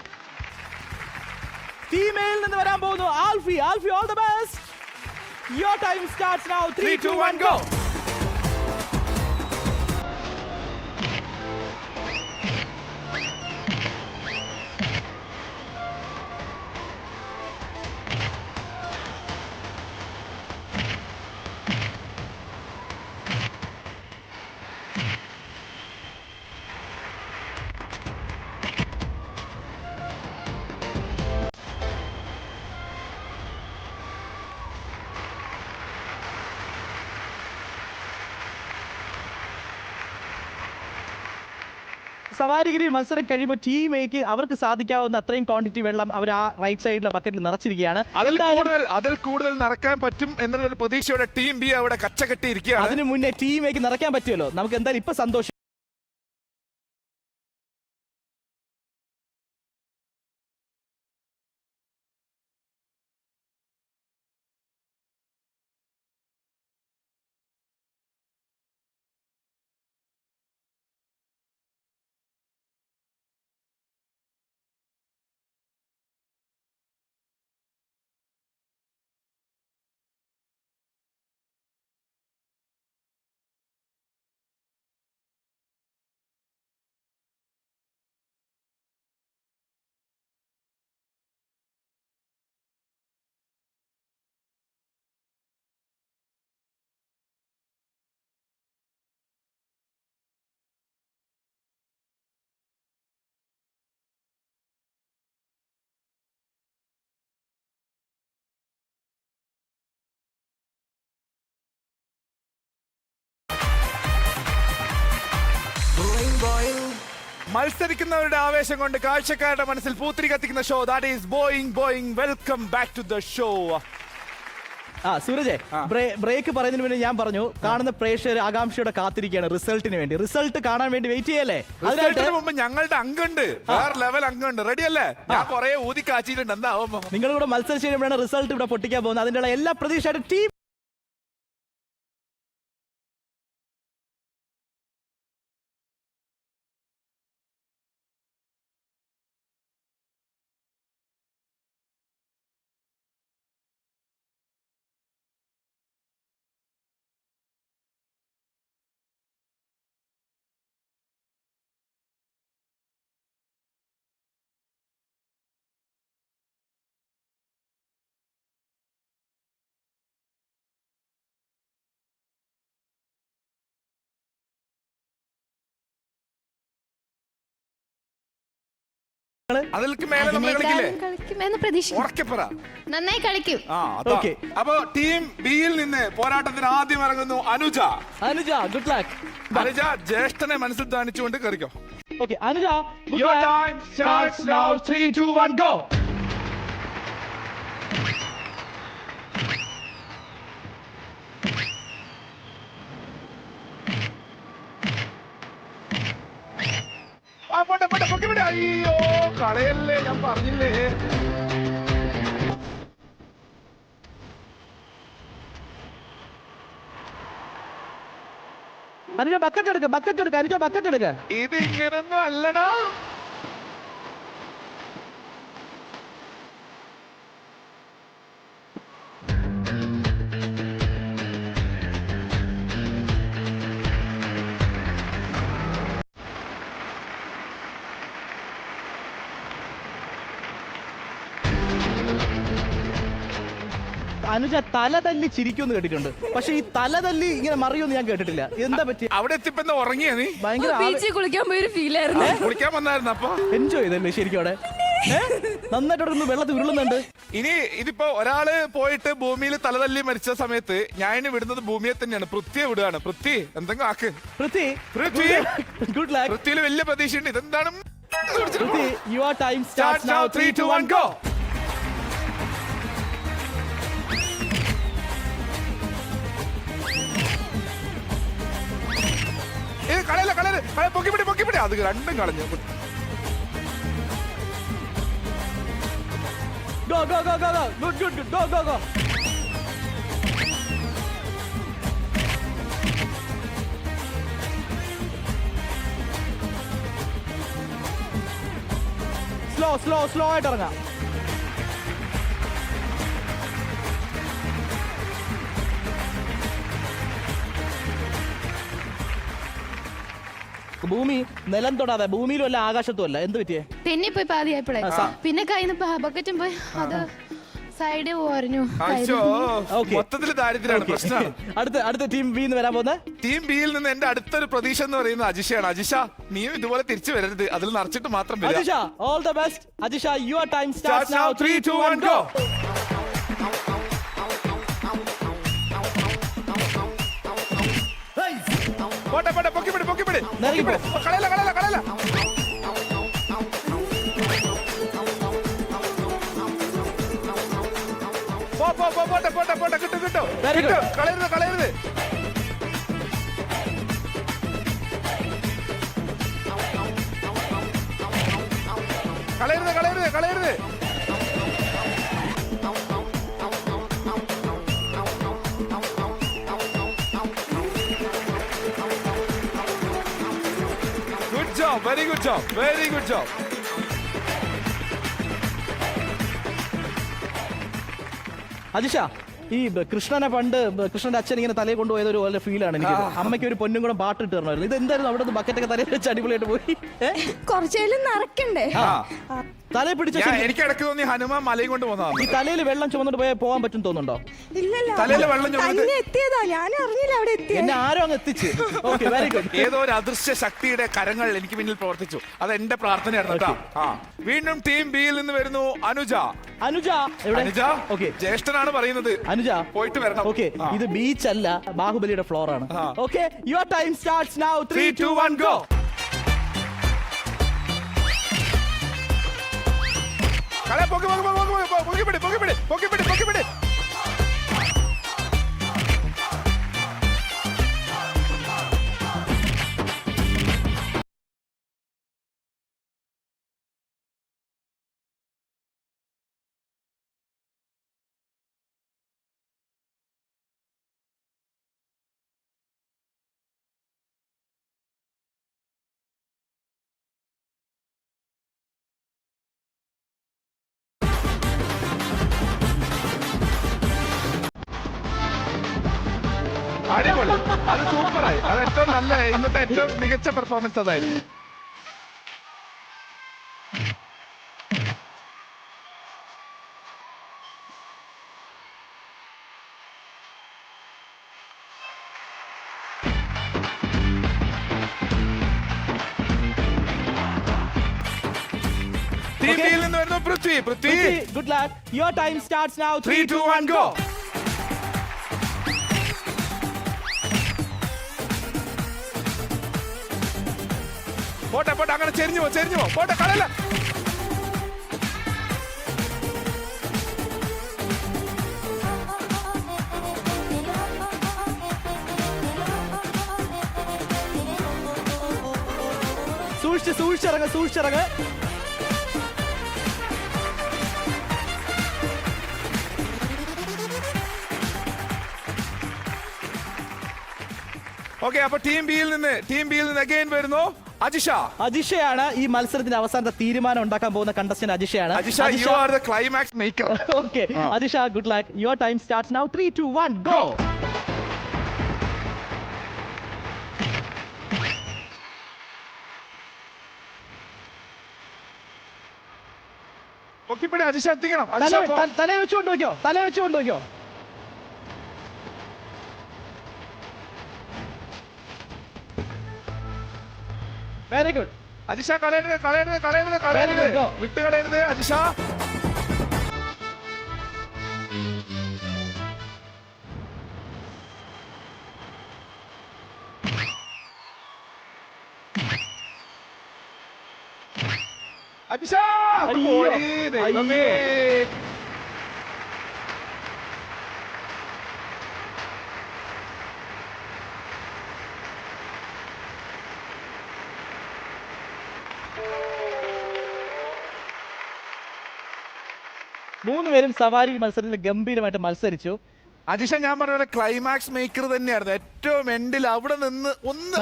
S1: ടീം എയിൽ നിന്ന് വരാൻ പോകുന്നു Alfie. Alfie, all the best. Your time starts now. 3, 2, 1, go. സവാരിഗിരി മത്സരം കഴിയുമ്പോൾ ടീം എക്ക് അവർക്ക് സാധിക്കാവുന്ന അത്രയും ക്വാണ്ടിറ്റി വെള്ളം അവർ ആ റൈറ്റ് സൈഡിലെ ബക്കറ്റിൽ നിറച്ചിരിക്കുകയാണ്.
S2: അതിൽ കൂടുതൽ നിറക്കാൻ പറ്റും എന്നുള്ള പ്രതീക്ഷയോടെ ടീം ബി അവിടെ കച്ചകെട്ടിയിരിക്കുകയാണ്.
S1: അതിനു മുന്നേ ടീം എക്ക് നിറയ്ക്കാൻ പറ്റുമല്ലോ. നമുക്ക് എന്തായാലും ഇപ്പൊ സന്തോഷം.
S2: മത്സരിക്കുന്നവരുടെ ആവേശം കൊണ്ട് കാഴ്ചക്കാരുടെ മനസ്സിൽ പൂത്തിരി കത്തിക്കുന്ന show that is boing boing. Welcome back to the show.
S1: Sooraj, break പറയുന്നതിന് മുന്നേ ഞാൻ പറഞ്ഞു, കാണുന്ന പ്രേക്ഷകർ ആകാംക്ഷയോടെ കാത്തിരിക്കുകയാണ് റിസൾട്ടിന് വേണ്ടി. റിസൾട്ട് കാണാൻ വേണ്ടി വെയിറ്റ് ചെയ്യല്ലേ?
S2: അതിന് മുമ്പ് ഞങ്ങളുടെ അംഗമുണ്ട്, വേറെ ലെവൽ അംഗമുണ്ട്. റെഡി അല്ലേ? ഞാൻ കുറെ ഊതി കാച്ചിട്ടുണ്ട്. എന്താവും?
S1: നിങ്ങൾ കൂടെ മത്സരിച്ച് കഴിയുമ്പോഴാണ് റിസൾട്ട് ഇവിടെ പൊട്ടിക്കാൻ പോകുന്നത്. അതിന്റെ എല്ലാ പ്രതീക്ഷയായിട്ട് ടീം
S2: അതിലേക്ക് മേലെ നമ്മൾ കളിക്കില്ലേ?
S3: കളിക്കുമെന്ന് പ്രതീക്ഷിക്കുന്നു.
S2: ഉറക്കെ പറ.
S3: നന്നായി കളിക്കും.
S1: Okay.
S2: അപ്പോ ടീം ബിയിൽ നിന്ന് പോരാട്ടത്തിന് ആദ്യം ഇറങ്ങുന്നു അനുജ.
S1: Anuja, good luck.
S2: അനുജ ജ്യേഷ്ഠനെ മനസ്സിൽ ധ്യാനിച്ചുകൊണ്ട് കയറിക്കോ.
S1: Okay, Anuja, good
S2: Your
S1: luck.
S2: time starts now. 3, 2, 1, go. പോട്ടെ പൊക്കി വിട്. അയ്യോ കളയല്ലേ, ഞാൻ പറഞ്ഞില്ലേ.
S1: Anuja, bucket എടുക്ക. Anuja, bucket എടുക്ക.
S2: ഇത് ഇങ്ങനൊന്നും അല്ലടാ.
S1: അനുജ തല തല്ലി ചിരിക്കുമെന്ന് കേട്ടിട്ടുണ്ട്, പക്ഷെ ഈ തല തല്ലി ഇങ്ങനെ മറിയൊന്നും ഞാൻ കേട്ടിട്ടില്ല. എന്താ പറ്റി?
S2: അവിടെ എത്തിപ്പെന്ന് ഉറങ്ങിയ നീ?
S1: ഭയങ്കര
S4: ബീച്ചിൽ കുളിക്കാൻ പോയൊരു ഫീൽ ആയിരുന്നു.
S2: കുളിക്കാൻ വന്നായിരുന്നു. അപ്പൊ
S1: എൻജോയ് ചെയ്തല്ലേ ശരിക്കും അവിടെ? നന്നായിട്ട് വെള്ളത്തിൽ ഉരുളുന്നുണ്ട്.
S2: ഇനി ഇതിപ്പോ ഒരാള് പോയിട്ട് ഭൂമിയിൽ തലതല്ലി മരിച്ച സമയത്ത് ഞാൻ ഇനി വിടുന്നത് ഭൂമിയെ തന്നെയാണ്. പൃഥ്വിയെ വിടുകയാണ്. പൃഥ്വി എന്തെങ്കിലും ആക്ക്.
S1: Prithvi, good luck.
S2: പൃഥ്വിയിൽ വലിയ പ്രതീക്ഷയുണ്ട്. ഇതെന്താണ്?
S1: Prithvi, your time starts now. 3, 2, 1,
S2: go. കളയല്ല, പൊക്കിപ്പിടി. അത് രണ്ടും കളഞ്ഞു.
S1: Go. Good. Go. സ്ലോ ആയിട്ട് ഇറങ്ങാം. ഭൂമി നിലം തൊടാതെ, ഭൂമിയിലും അല്ല ആകാശത്തും അല്ല. എന്ത് പറ്റിയേ?
S3: തെന്നിപ്പോയി പാതിയായപ്പോഴേ, പിന്നെ കയ്യിൽ ബക്കറ്റും പോയി അത് സൈഡിൽ പോരഞ്ഞു.
S2: മൊത്തത്തിൽ ദാരിദ്ര്യമാണ് പ്രശ്നമാണ്.
S1: അടുത്ത ടീം ബി എന്ന് വരാൻ പോകുന്നത്.
S2: ടീം ബിയിൽ നിന്ന് എന്റെ അടുത്തൊരു പ്രതീക്ഷ എന്ന് പറയുന്നത് അജിഷയാണ്. അജിഷ, നീയും ഇതുപോലെ തിരിച്ചു വരരുത്. അതിൽ നിറച്ചിട്ട് മാത്രം വരിക.
S1: Ajisha, all the best. Ajisha, your time starts now. 3, 2, 1, go.
S2: പോട്ടെ പൊക്കിപ്പിടി. കളയല്ല. പോട്ടെ കിട്ടും.
S1: Very good.
S2: കളയരുത്. കളയരുത്. Good job. Very good job.
S1: Ajisha, ഈ കൃഷ്ണനെ പണ്ട് കൃഷ്ണന്റെ അച്ഛൻ ഇങ്ങനെ തലയെ കൊണ്ടുപോയത് ഒരു പോലെ ഫീലാണ് എനിക്ക്. അമ്മയ്ക്ക് ഒരു പൊന്നും കൂടെ പാട്ട് ഇട്ട് തരണമായിരുന്നു. ഇത് എന്തായിരുന്നു? അവിടെ ബക്കറ്റൊക്കെ തലയിൽ വെച്ച് അടിപൊളിയായിട്ട് പോയി.
S5: കുറച്ചേലും നിറക്കണ്ടേ?
S1: തലയെ പിടിച്ച
S2: എനിക്ക് ഇടയ്ക്ക് തോന്നി ഹനുമാൻ മലയും കൊണ്ട് പോന്നതാണ്.
S1: ഈ തലയിൽ വെള്ളം ചുമന്നിട്ട് പോകാൻ പറ്റും തോന്നുന്നുണ്ടോ?
S5: ഇല്ലല്ലോ,
S2: തലയിൽ വെള്ളം ചുമന്നിട്ട്
S5: എത്തിയതാ. ഞാൻ അറിഞ്ഞില്ല അവിടെ എത്തിയ.
S1: എന്നെ ആരോ അങ്ങ് എത്തിച്ച്. Okay, very good.
S2: ഏതോ ഒരു അദൃശ്യ ശക്തിയുടെ കരങ്ങൾ എനിക്ക് പിന്നിൽ പ്രവർത്തിച്ചു. അത് എന്റെ പ്രാർത്ഥനയായിരുന്നു കേട്ടോ. വീണ്ടും ടീം ബിയിൽ നിന്ന് വരുന്നു അനുജ. ഓക്കെ, ജ്യേഷ്ഠനാണ് പറയുന്നത്.
S1: അനുജ
S2: പോയിട്ട് വരണം.
S1: ഓക്കെ, ഇത് ബീച്ച് അല്ല, ബാഹുബലിയുടെ ഫ്ലോർ ആണ്. Okay, your time starts now. 3, 2, 1, go.
S2: പൊക്കിപ്പിടി. അടിപൊളി. അത് സൂപ്പറായി. അത് ഏറ്റവും നല്ല, ഇന്നത്തെ ഏറ്റവും മികച്ച പെർഫോമൻസ് അതായിരുന്നു. ടീം ബിയിൽ നിന്ന് വരുന്നു Prithvi.
S1: Good luck. Your time starts now.
S2: 3, 2, 1, go. പോട്ടെ പോട്ടെ, അങ്ങനെ ചെരിഞ്ഞു പോ പോട്ടെ, കളയല്ല.
S1: സൂക്ഷിച്ചിറങ്ങ്.
S2: ഓക്കെ, അപ്പൊ ടീം ബിയിൽ നിന്ന് അഗൈൻ വരുന്നു
S1: അജിഷയാണ് ഈ മത്സരത്തിന്റെ അവസാനത്തെ തീരുമാനം ഉണ്ടാക്കാൻ പോകുന്ന കണ്ടസ്റ്റന്റ് അജിഷയാണ്.
S2: you are the climax maker.
S1: Okay, Ajisha, good luck. Your time starts now. 3, 2, 1, go.
S2: പൊക്കിപ്പിടി Ajisha, എത്തിക്കണം.
S1: തല വെച്ചുകൊണ്ട് നോക്കിയോ. Very good.
S2: അജിഷ കളയരുത്. വിട്ട് കളയരുത് അജിഷ. അജിഷ പോയി, ദൈവമേ.
S1: മൂന്നുപേരും സവാരി മത്സരത്തിൽ ഗംഭീരമായിട്ട് മത്സരിച്ചു.
S2: അജിഷ, ഞാൻ പറഞ്ഞ ക്ലൈമാക്സ് മേക്കർ തന്നെയായിരുന്നു. ഏറ്റവും എൻഡിൽ അവിടെ നിന്ന്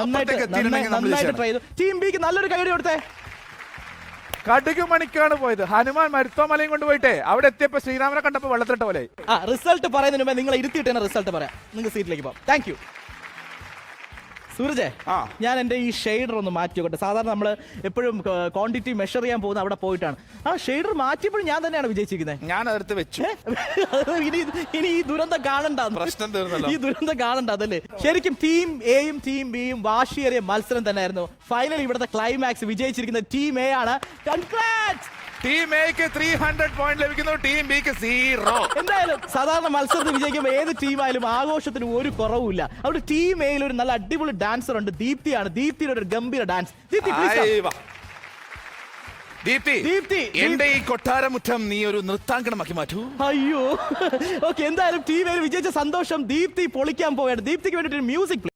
S1: നന്നായിട്ട് ട്രൈ ചെയ്തു. ടീം ബിക്ക് നല്ലൊരു കൈയടി കൊടുത്തേ.
S2: കടുക് മണിക്കാണ് പോയത്. ഹനുമാൻ മരുത്തോമലയും കൊണ്ടുപോയിട്ടേ അവിടെ എത്തിയപ്പോ ശ്രീരാമനെ കണ്ടപ്പോ വെള്ളത്തിലിട്ട പോലെ.
S1: റിസൾട്ട് പറയുന്നതിന് മുമ്പ് നിങ്ങളെ ഇരുത്തിയിട്ട് റിസൾട്ട് പറയാം. നിങ്ങൾക്ക് സീറ്റിലേക്ക് പോകാം. Thank you. സൂരജേ, ഞാൻ എൻ്റെ ഈ ഷെയ്ഡർ ഒന്ന് മാറ്റി നോക്കട്ടെ. സാധാരണ നമ്മൾ എപ്പോഴും ക്വാണ്ടിറ്റി മെഷർ ചെയ്യാൻ പോകുന്ന അവിടെ പോയിട്ടാണ്. ആ ഷെയ്ഡർ മാറ്റിയപ്പോഴും ഞാൻ തന്നെയാണ് വിജയിച്ചിരിക്കുന്നത്.
S2: ഞാൻ അതെടുത്ത് വെച്ചു.
S1: ഇനി ഈ ദുരന്തം കാണണ്ട.
S2: പ്രശ്നം തീർന്നല്ലോ.
S1: ഈ ദുരന്തം കാണണ്ട അതല്ലേ. ശരിക്കും ടീം എയും ടീം ബിയും വാശിയേറിയ മത്സരം തന്നെയായിരുന്നു. ഫൈനൽ ഇവിടുത്തെ ക്ലൈമാക്സ് വിജയിച്ചിരിക്കുന്ന ടീം എ ആണ്. കൺഗ്രാറ്റ്സ്.
S2: ടീം എക്ക് 300 പോയിന്റ് ലഭിക്കുന്നു, ടീം ബിക്ക് 0.
S1: എന്തായാലും സാധാരണ മത്സരത്തിൽ വിജയിക്കുമ്പോൾ ഏത് ടീമായാലും ആഘോഷത്തിന് ഒരു കുറവുമില്ല. അവിടെ ടീം എയിൽ ഒരു നല്ല അടിപൊളി ഡാൻസർ ഉണ്ട്, ദീപ്തിയാണ്. ദീപ്തിയുടെ ഒരു ഗംഭീര ഡാൻസ്.
S2: ദീപ്തി, എന്റെ ഈ കൊട്ടാരമുറ്റം നീ ഒരു നൃത്താങ്കണമാക്കി മാറ്റൂ.
S1: അയ്യോ, ഓക്കെ. എന്തായാലും ടീം എയിൽ വിജയിച്ച സന്തോഷം. ദീപ്തി പൊളിക്കാൻ പോവുകയാണ്. ദീപ്തിക്ക് വേണ്ടിയിട്ട് മ്യൂസിക്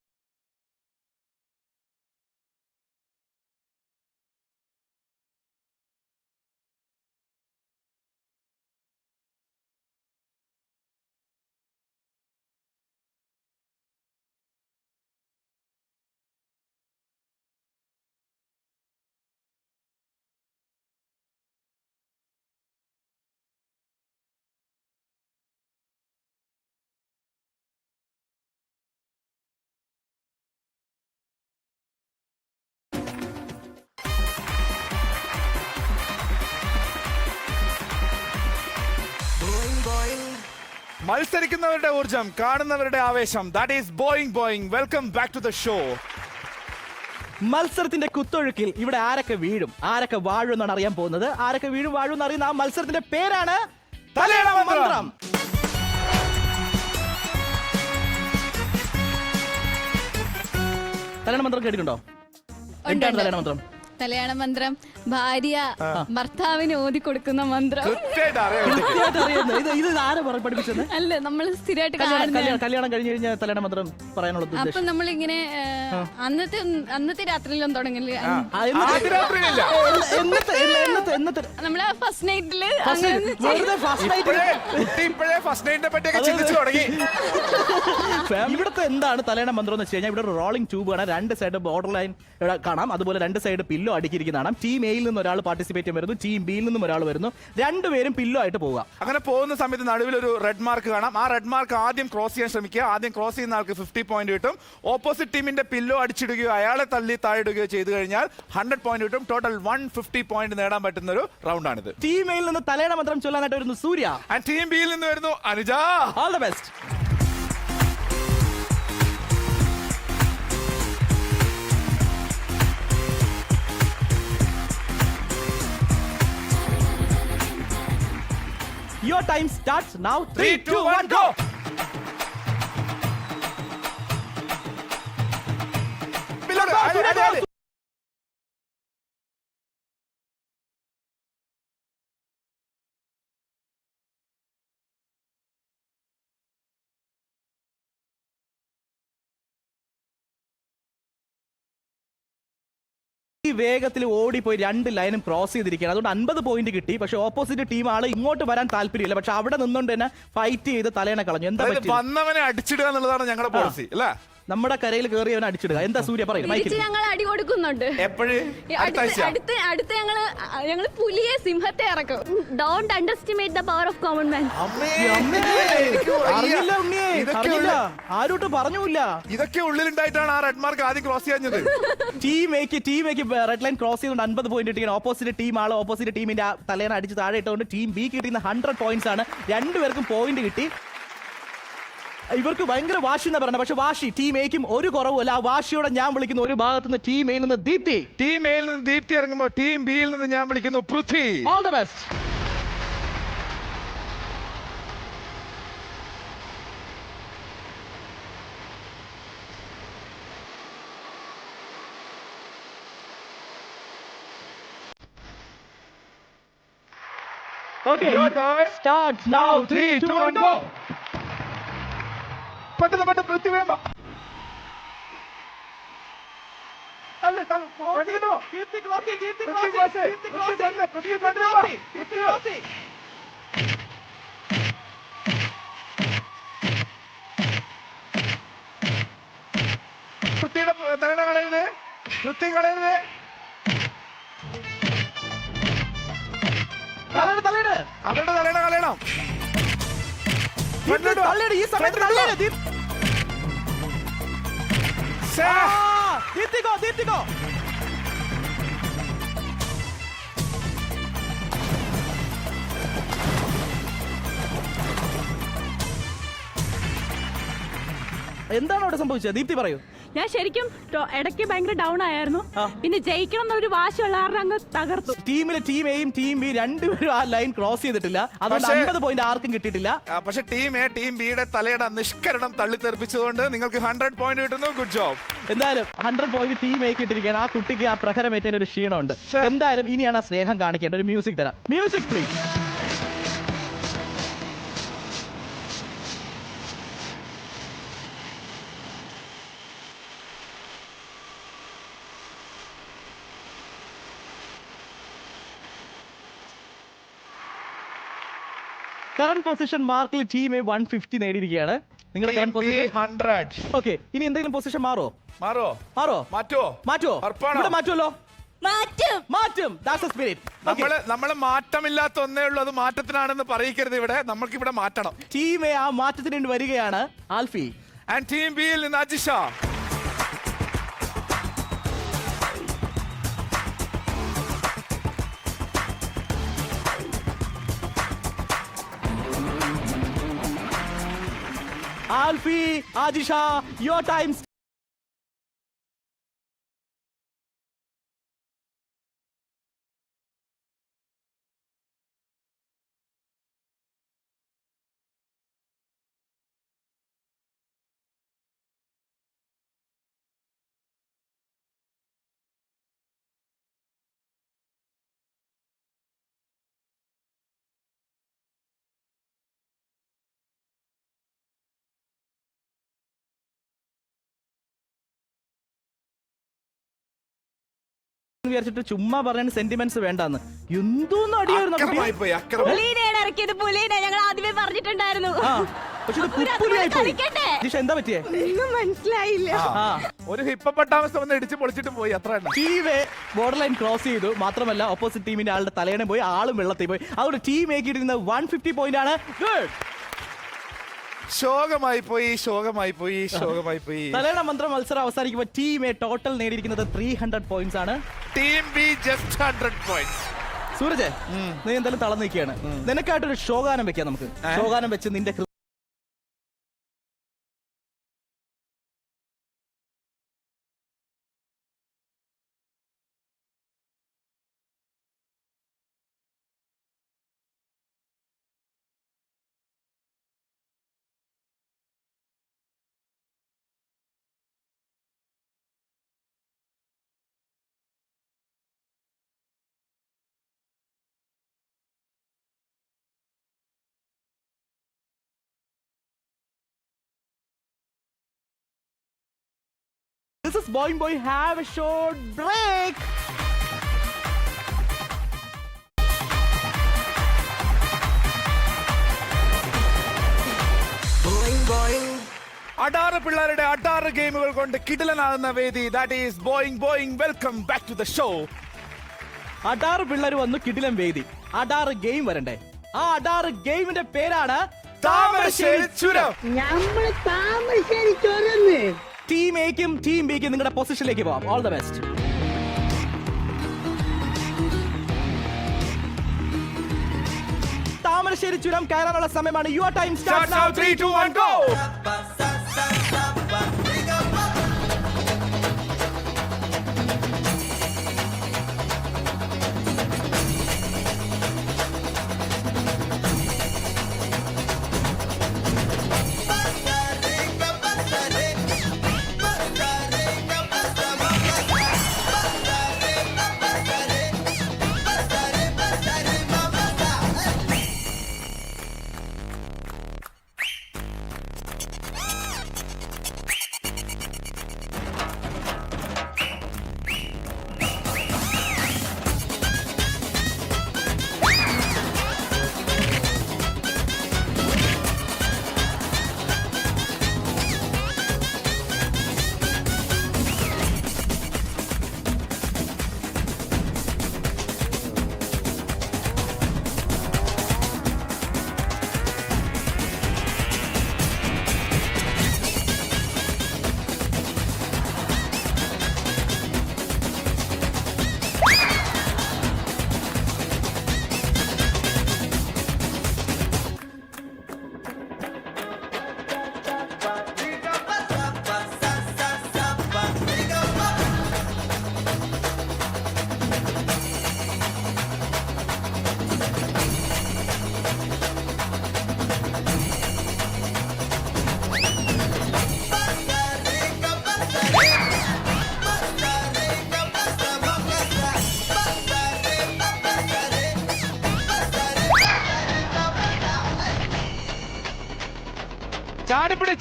S2: മത്സരിക്കുന്നവരുടെ ഊർജം, കാണുന്നവരുടെ ആവേശം. That is boing. Welcome back to the show.
S1: മത്സരത്തിന്റെ കുത്തൊഴുക്കിൽ ഇവിടെ ആരൊക്കെ വീഴും, ആരൊക്കെ വാഴും എന്നാണ് അറിയാൻ പോകുന്നത്. ആരൊക്കെ വീഴും വാഴും എന്നറിയുന്ന ആ മത്സരത്തിന്റെ പേരാണ് തലയണ മന്ത്രം. തലയണ മന്ത്രം കേട്ടിട്ടുണ്ടോ? എന്താണ് തലയണ മന്ത്രം?
S3: കല്യാണ മന്ത്രം ഭാര്യ ഭർത്താവിന് ഓതി കൊടുക്കുന്ന മന്ത്രം.
S1: ഇത് ആരെ പഠിപ്പിച്ചത്?
S3: അല്ല, നമ്മൾ സ്ഥിരമായിട്ട്
S1: കല്യാണം കഴിഞ്ഞ് കഴിഞ്ഞാൽ തലയണ മന്ത്രം പറയാനുള്ളത്.
S3: അപ്പൊ നമ്മളിങ്ങനെ അന്നത്തെ രാത്രിയിലൊന്നും തുടങ്ങില്ല. നമ്മള് ഫസ്റ്റ് നൈറ്റില്
S1: ഇവിടുത്തെ എന്താണ് തലയണ മന്ത്രം എന്ന് വെച്ച് കഴിഞ്ഞാൽ ഇവിടെ ഒരു റോളിംഗ് ട്യൂബ് ആണ്. രണ്ട് സൈഡ് ബോർഡർ ലൈൻ കാണാം. അതുപോലെ രണ്ട് സൈഡ് പില്ലോ അടുക്കിയിരിക്കുന്നതാണ്. ടീം എയിൽ നിന്ന് ഒരാൾ പാർട്ടിസിപ്പേറ്റ് ചെയ്യാൻ വരുന്നു, ടീം ബിയിൽ നിന്നും ഒരാൾ വരുന്നു. രണ്ടുപേരും പില്ലോ ആയിട്ട് പോവുക.
S2: അങ്ങനെ പോകുന്ന സമയത്ത് നടുവിൽ ഒരു റെഡ് മാർക്ക് കാണാം. ആ റെഡ് മാർക്ക് ആദ്യം ക്രോസ് ചെയ്യാൻ ശ്രമിക്കുക. ആദ്യം ക്രോസ് ചെയ്യുന്ന ആൾക്ക് 50 പോയിന്റ് കിട്ടും. ഓപ്പോസിറ്റ് ടീമിന്റെ പില്ലോ അടിച്ചിടുകയോ അയാളെ തള്ളി താഴിടുകയോ ചെയ്തു കഴിഞ്ഞാൽ 100 പോയിന്റ് കിട്ടും. ടോട്ടൽ 150 പോയിന്റ് നേടാൻ പറ്റുന്ന ഒരു റൗണ്ടാണിത്.
S1: ടീം എയിൽ നിന്ന് തലയണ മന്ത്രം ചൊല്ലാനായിട്ട് വരുന്നു സൂര്യ.
S2: ആൻഡ് ടീം ബിയിൽ നിന്ന് വരുന്നു Anuja.
S1: All the best. Your time starts now. 3, 2, 1, go!
S2: Below,
S1: അതിവേഗത്തിൽ ഓടിപ്പോയി 2 ലൈനും ക്രോസ് ചെയ്തിരിക്കുകയാണ്. അതുകൊണ്ട് 50 പോയിന്റ് കിട്ടി. പക്ഷെ ഓപ്പോസിറ്റ് ടീം ആള് ഇങ്ങോട്ട് വരാൻ താല്പര്യമില്ല. പക്ഷെ അവിടെ നിന്നുകൊണ്ട് തന്നെ ഫൈറ്റ് ചെയ്ത് തലേനെ കളഞ്ഞു. എന്താ
S2: വന്നവനെ അടിച്ചിടുക എന്നുള്ളതാണ് ഞങ്ങളുടെ പോളിസി അല്ലേ?
S1: നമ്മുടെ കരയിൽ കയറി അവൻ അടിച്ചിടുക. എന്താ സൂര്യ പറയും?
S3: ഞങ്ങൾ അടി കൊടുക്കുന്നുണ്ട്. അടുത്ത് ഞങ്ങള് പുലിയെ സിംഹത്തെ ഇറക്കും. Don't underestimate the power of common man.
S1: ആരോട്ട് പറഞ്ഞില്ല.
S2: ഇതൊക്കെ ഉള്ളിലുണ്ടായിട്ടാണ് ആ റെഡ് മാർക്ക് ആദ്യം ക്രോസ് ചെയ്യാഞ്ഞത്.
S1: ടീമേക്ക് റെഡ് ലൈൻ ക്രോസ് ചെയ്തുകൊണ്ട് 50 പോയിന്റ് കിട്ടിയാണ്. ഓപ്പോസിറ്റ് ടീം ആള് ഓപ്പോസിറ്റ് ടീമിന്റെ തലേനെ അടിച്ച് താഴെ ഇട്ടുകൊണ്ട് ടീം ബി കിട്ടുന്ന 100 പോയിന്റ്സ് ആണ്. രണ്ടുപേർക്കും പോയിന്റ് കിട്ടി. ഇവർക്ക് ഭയങ്കര വാശി എന്നാ പറയുന്നത്. പക്ഷെ വാശി ടീം എക്കും ഒരു കുറവുമല്ല. ആ വാശിയോടെ ഞാൻ വിളിക്കുന്ന ഒരു ഭാഗത്ത് നിന്ന് ടീം എയിൽ നിന്ന് ദീപ്തി,
S2: ടീം എയിൽ നിന്ന് ദീപ്തി ഇറങ്ങുമ്പോൾ ടീം ബിയിൽ നിന്ന് ഞാൻ വിളിക്കുന്നു Prithvi.
S1: All the best. Okay, starts now. 3, 2, 1, go.
S2: പെട്ടെന്ന് പൃഥ്വി വേണ്ട. പൃഥ്വിയുടെ തലണ കളയുന്നത്, പൃഥ്വി കളയുന്നത്. അവരുടെ തലണ കളയണം.
S1: ഈ സമയത്ത് ദീപ്തിക്കോ. എന്താണ് അവിടെ സംഭവിച്ചത്? ദീപ്തി പറയൂ.
S6: ഞാൻ ശരിക്കും ഇടയ്ക്ക് ഭയങ്കര ഡൗൺ ആയിരുന്നു. പിന്നെ ജയിക്കണം എന്നൊരു വാശിയുള്ള കാരണം അങ്ങ് തകർത്തു.
S1: ടീമിലെ ടീം എയും ടീം ബി രണ്ടുപേരും ആ ലൈൻ ക്രോസ് ചെയ്തിട്ടില്ല. അതുകൊണ്ട് 50 പോയിന്റ് ആർക്കും കിട്ടിയിട്ടില്ല.
S2: പക്ഷെ ടീം എ ടീം ബിയുടെ തലയുടെ നിഷ്കരണം തള്ളിത്തെറിപ്പിച്ചതുകൊണ്ട് നിങ്ങൾക്ക് 100 പോയിന്റ് കിട്ടുന്നു. Good job.
S1: എന്തായാലും 100 പോയിന്റ് ടീം എ കിട്ടിയിരിക്കുകയാണ്. ആ കുട്ടിക്ക് ആ പ്രഹരമേറ്റതിന് ഒരു ക്ഷീണമുണ്ട്. എന്തായാലും ഇനിയാണ് ആ സ്നേഹം കാണിക്കേണ്ട. ഒരു മ്യൂസിക് തരാം. Music please. കറന്റ് പൊസിഷൻ മാർക്കിൽ ടീം എ 150 നേടിയിരിക്കുകയാണ്. നിങ്ങളുടെ കറന്റ് പൊസിഷൻ
S2: 100.
S1: ഓക്കെ. ഇനി എന്തെങ്കിലും പൊസിഷൻ മാറോ?
S2: മാറ്റുമല്ലോ.
S1: മാറ്റും. That's the spirit.
S2: നമ്മള് മാറ്റമില്ലാത്ത ഒന്നേ ഉള്ളൂ. അത് മാറ്റത്തിനാണെന്ന് പറയിക്കരുത്. ഇവിടെ നമ്മൾക്ക് ഇവിടെ മാറ്റണം.
S1: ടീം എ ആ മാറ്റത്തിന് വേണ്ടി വരികയാണ്. ആൽഫി
S2: ആൻഡ് ടീം ബിയിൽ നിന്ന് അജിഷ.
S1: Alfie, ആജിഷ, your time. വിചാരിച്ചിട്ട് ചുമ്മാ പറയുന്ന സെന്റിമെന്റ്സ് വേണ്ടെന്ന്. എന്തോന്നും അടിയായിരുന്നു.
S6: ഞങ്ങൾ ആദ്യമേ പറഞ്ഞിട്ടുണ്ടായിരുന്നു.
S1: എന്താ പറ്റിയേ?
S5: മനസ്സിലായില്ല.
S2: ഒരു ഹിപ്പപ്പൊട്ടാമസ് വന്ന് ഇടിച്ച് പൊളിച്ചിട്ട് പോയി. അത്ര
S1: team A border line cross ചെയ്തു. മാത്രമല്ല ഓപ്പോസിറ്റ് ടീമിന്റെ ആളുടെ തലേനെ പോയി, ആളും വെള്ളത്തിൽ പോയി. അതുകൊണ്ട് ടീം എ കിട്ടുന്ന 150 പോയിന്റ് ആണ്.
S2: ശോകമായി പോയി.
S1: തലേണ മന്ത്രം മത്സരം അവസാനിക്കുമ്പോൾ ടീം എ ടോട്ടൽ നേടിയിരിക്കുന്നത് 300 പോയിന്റ്സ് ആണ്.
S2: Team B just 100 points.
S1: Sooraj, നീ എന്തായാലും തളർന്നു നിൽക്കുകയാണ്. നിനക്കായിട്ടൊരു ഷോഗാനം വെക്കാം നമുക്ക്. ഷോഗാനം വെച്ച് നിന്റെ This is Boing Boy. Have a short break.
S2: അടാറ് പിള്ളേരുടെ അടാറ് ഗെയിമുകൾ കൊണ്ട് കിടിലനാകുന്ന വേദി. That is boing. Welcome back to the show.
S1: അടാറ് പിള്ളേർ വന്നു കിടിലം വേദി. അടാറ് ഗെയിം വരണ്ടേ? ആ അടാറ് ഗെയിമിന്റെ പേരാണ്
S2: താമരശ്ശേരി ചുരം.
S1: ടീം എക്കും ടീം ബിക്കും നിങ്ങളുടെ പൊസിഷനിലേക്ക് പോവാം. All the best. താമരശ്ശേരി ചുരം കയറാനുള്ള സമയമാണ്. Your time starts now.
S2: 3, 2, 1 go.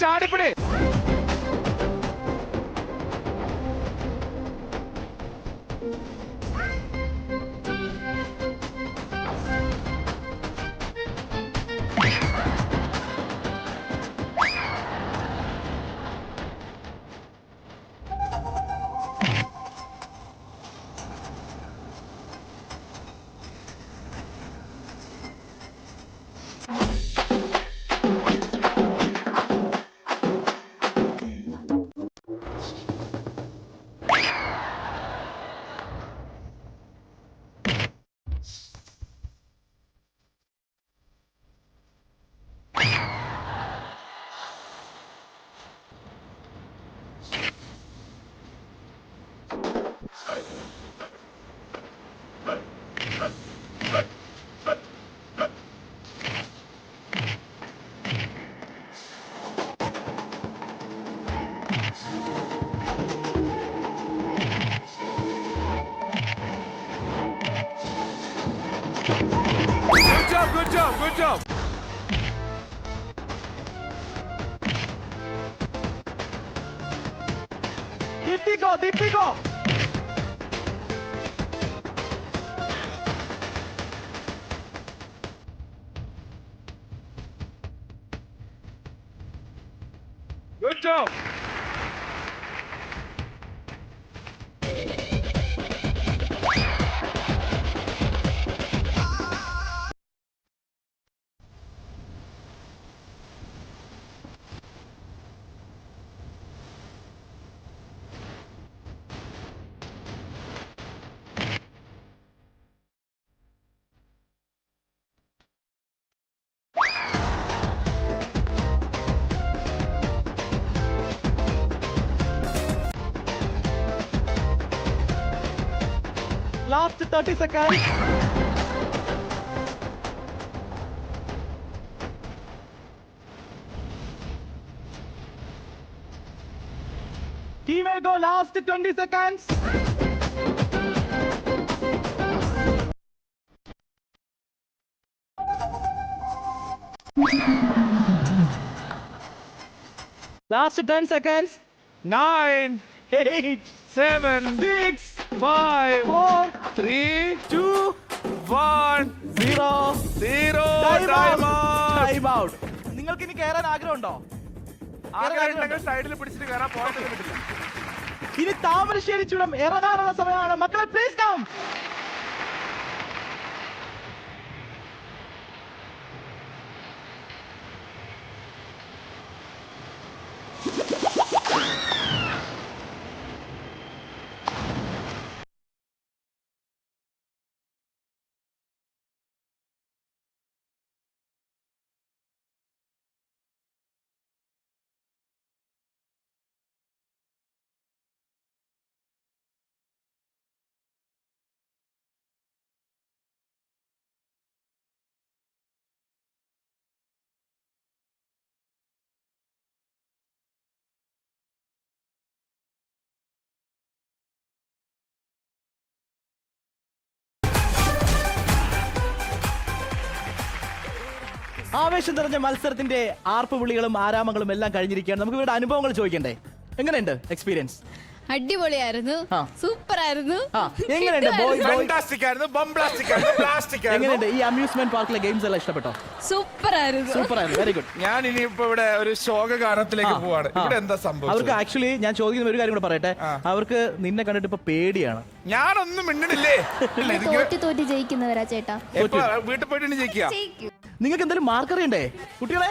S2: ചാടിപ്പിടി. Good job. Deepti go. Good job.
S1: Last 30 seconds. Team A go last 20 seconds. Last 10 seconds.
S2: 9,
S1: 8,
S2: 7,
S1: 6,
S2: 5,
S1: 4,
S2: 3,
S1: 2,
S2: 1,
S1: 0.
S2: Time
S1: Time out. നിങ്ങൾക്ക് ഇനി കയറാൻ ആഗ്രഹമുണ്ടോ?
S2: സൈഡിൽ പിടിച്ചിട്ട് കയറാൻ പോകാൻ പറ്റില്ല.
S1: ഇനി താമരശ്ശേരി ചുരം ഇറങ്ങാനുള്ള സമയമാണ് മക്കളെ. Please come. ആവേശം നിറഞ്ഞ മത്സരത്തിന്റെ ആർപ്പ് വിളികളും ആരാമങ്ങളും എല്ലാം കഴിഞ്ഞിരിക്കുകയാണ്. നമുക്ക് ഇവരുടെ അനുഭവങ്ങൾ ചോദിക്കണ്ടേ? എങ്ങനെയുണ്ട് എക്സ്പീരിയൻസ്?
S3: അടിപൊളിയായിരുന്നു, സൂപ്പർ ആയിരുന്നു.
S1: എങ്ങനെയുണ്ട് എങ്ങനെയുണ്ട് ഈ അമ്യൂസ്മെന്റ് പാർക്കിലെ ഗെയിംസ് എല്ലാം ഇഷ്ടപ്പെട്ടോ?
S3: സൂപ്പർ ആയിരുന്നു,
S1: സൂപ്പർ ആയിരുന്നു, വെരി ഗുഡ്.
S2: ഞാൻ ഇനിയിപ്പോ ഇവിടെ ഒരു ശോകഗാനത്തിലേക്ക് പോവാണ്. ഇവിടെ എന്താ സംഭവം?
S1: അവർക്ക് ആക്ച്വലി ഞാൻ ചോദിക്കുന്ന ഒരു കാര്യം കൂടെ പറയട്ടെ. അവർക്ക് നിന്നെ കണ്ടിട്ട് ഇപ്പൊ പേടിയാണ്.
S2: ഞാനൊന്നും മിണ്ടണില്ലേ?
S3: തോറ്റ് ജയിക്കുന്നവരാ ചേട്ടാ.
S2: വീട്ടിൽ പോയിട്ട് ജയിക്കുക.
S1: നിങ്ങൾക്ക് എന്തെങ്കിലും മാർക്ക് അറിയണ്ടേ കുട്ടികളെ?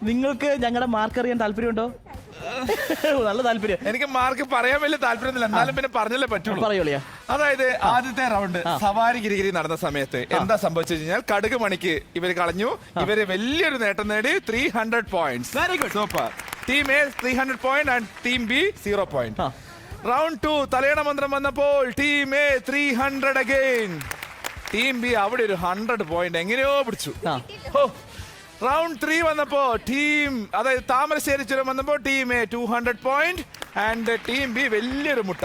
S1: നിങ്ങൾക്ക് ഞങ്ങളുടെ മാർക്ക് അറിയാൻ താല്പര്യമുണ്ടോ? നല്ല താല്പര്യം.
S2: എനിക്ക് മാർക്ക് പറയാൻ വലിയ താല്പര്യമില്ല, എന്നാലും പിന്നെ പറഞ്ഞല്ലേ പറ്റുള്ളൂ.
S1: പറയോളിയാ.
S2: അതായത് ആദ്യത്തെ റൗണ്ട് സവാരി ഗിരിഗിരി നടന്ന സമയത്ത് എന്താ സംഭവിച്ചു കഴിഞ്ഞാൽ കടുക് മണിക്ക് ഇവര് കളഞ്ഞു. ഇവര് വലിയൊരു നേട്ടം നേടി 300 points.
S1: Very good,
S2: super. Team A 300 point and team B 0 point. Round 2 തലയണ മന്ത്രം വന്നപ്പോൾ team A 300 again. Team B അവിടെ ഒരു 100 പോയിന്റ് എങ്ങനെയോ പിടിച്ചു. റൗണ്ട് 3 വന്നപ്പോ അതായത് താമരശ്ശേരി ചുരം വന്നപ്പോ team A 200 point and team B വലിയൊരു മുട്ട.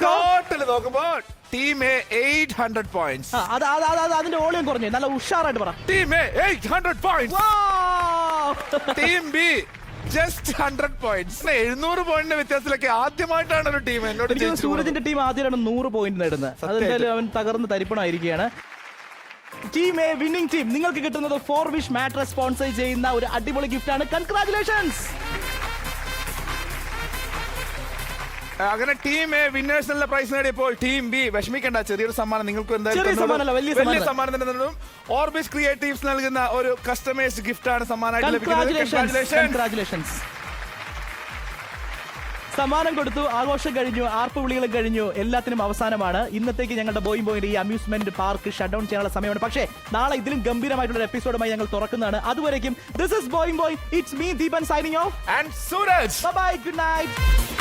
S2: ടോട്ടൽ നോക്കുമ്പോ ടീം എ 800 പോയിന്റ്സ്.
S1: അതിന്റെ ഓളിയം കുറഞ്ഞു, നല്ല ഉഷാറായിട്ട് പറ.
S2: Team A 800 points. Team B just 100 points. 700 പോയിന്റിന്റെ വ്യത്യാസത്തിലൊക്കെ ആദ്യമായിട്ടാണ് ഒരു ടീം എന്നോട്.
S1: സൂരജിന്റെ ടീം ആദ്യമായിട്ടാണ് 100 പോയിന്റ് നേടുന്നത്. അതെന്തായാലും അവൻ തകർന്ന് തരിപ്പണമായിരിക്കുകയാണ്. Team a winning team. നിങ്ങൾക്ക് കിട്ടുന്നത് 4 വിഷ് മാട്രസ് സ്പോൺസർ ചെയ്യുന്ന ഒരു അടിപൊളി ഗിഫ്റ്റ് ആണ്. കൺഗ്രാറ്റുലേഷൻസ്.
S2: അങ്ങനെ ടീം എ വിന്നേഴ്സിനുള്ള പ്രൈസ് നേടിയപ്പോൾ ടീം ബി വിഷമിക്കേണ്ട, ചെറിയൊരു സമ്മാനം നിങ്ങൾക്ക് എന്തായാലും വലിയ സമ്മാനം തന്നെ നേടും. ഓർബിസ് ക്രിയേറ്റീവ്സ് നൽകുന്ന ഒരു കസ്റ്റമൈസ്ഡ് ഗിഫ്റ്റ് ആണ് സമ്മാനമായിട്ട് ലഭിക്കുന്നത്.
S1: കൺഗ്രാറ്റുലേഷൻസ്. സമ്മാനം കൊടുത്തു, ആഘോഷം കഴിഞ്ഞു, ആർപ്പ് വിളികളും കഴിഞ്ഞു, എല്ലാത്തിനും അവസാനമാണ്. ഇന്നത്തേക്ക് ഞങ്ങളുടെ ബോയിന്റെ ഈ അമ്യൂസ്മെന്റ് പാർക്ക് ഷട്ട് ഡൗൺ ചെയ്യാനുള്ള സമയമാണ്. പക്ഷേ നാളെ ഇതിലും ഗംഭീരമായിട്ടുള്ള എപ്പിസോഡുമായി ഞങ്ങൾ തുറക്കുന്നതാണ്. അതുവരേക്കും this is boing boy, it's me Deepan signing off
S2: and Sooraj.
S1: Bye bye, good night.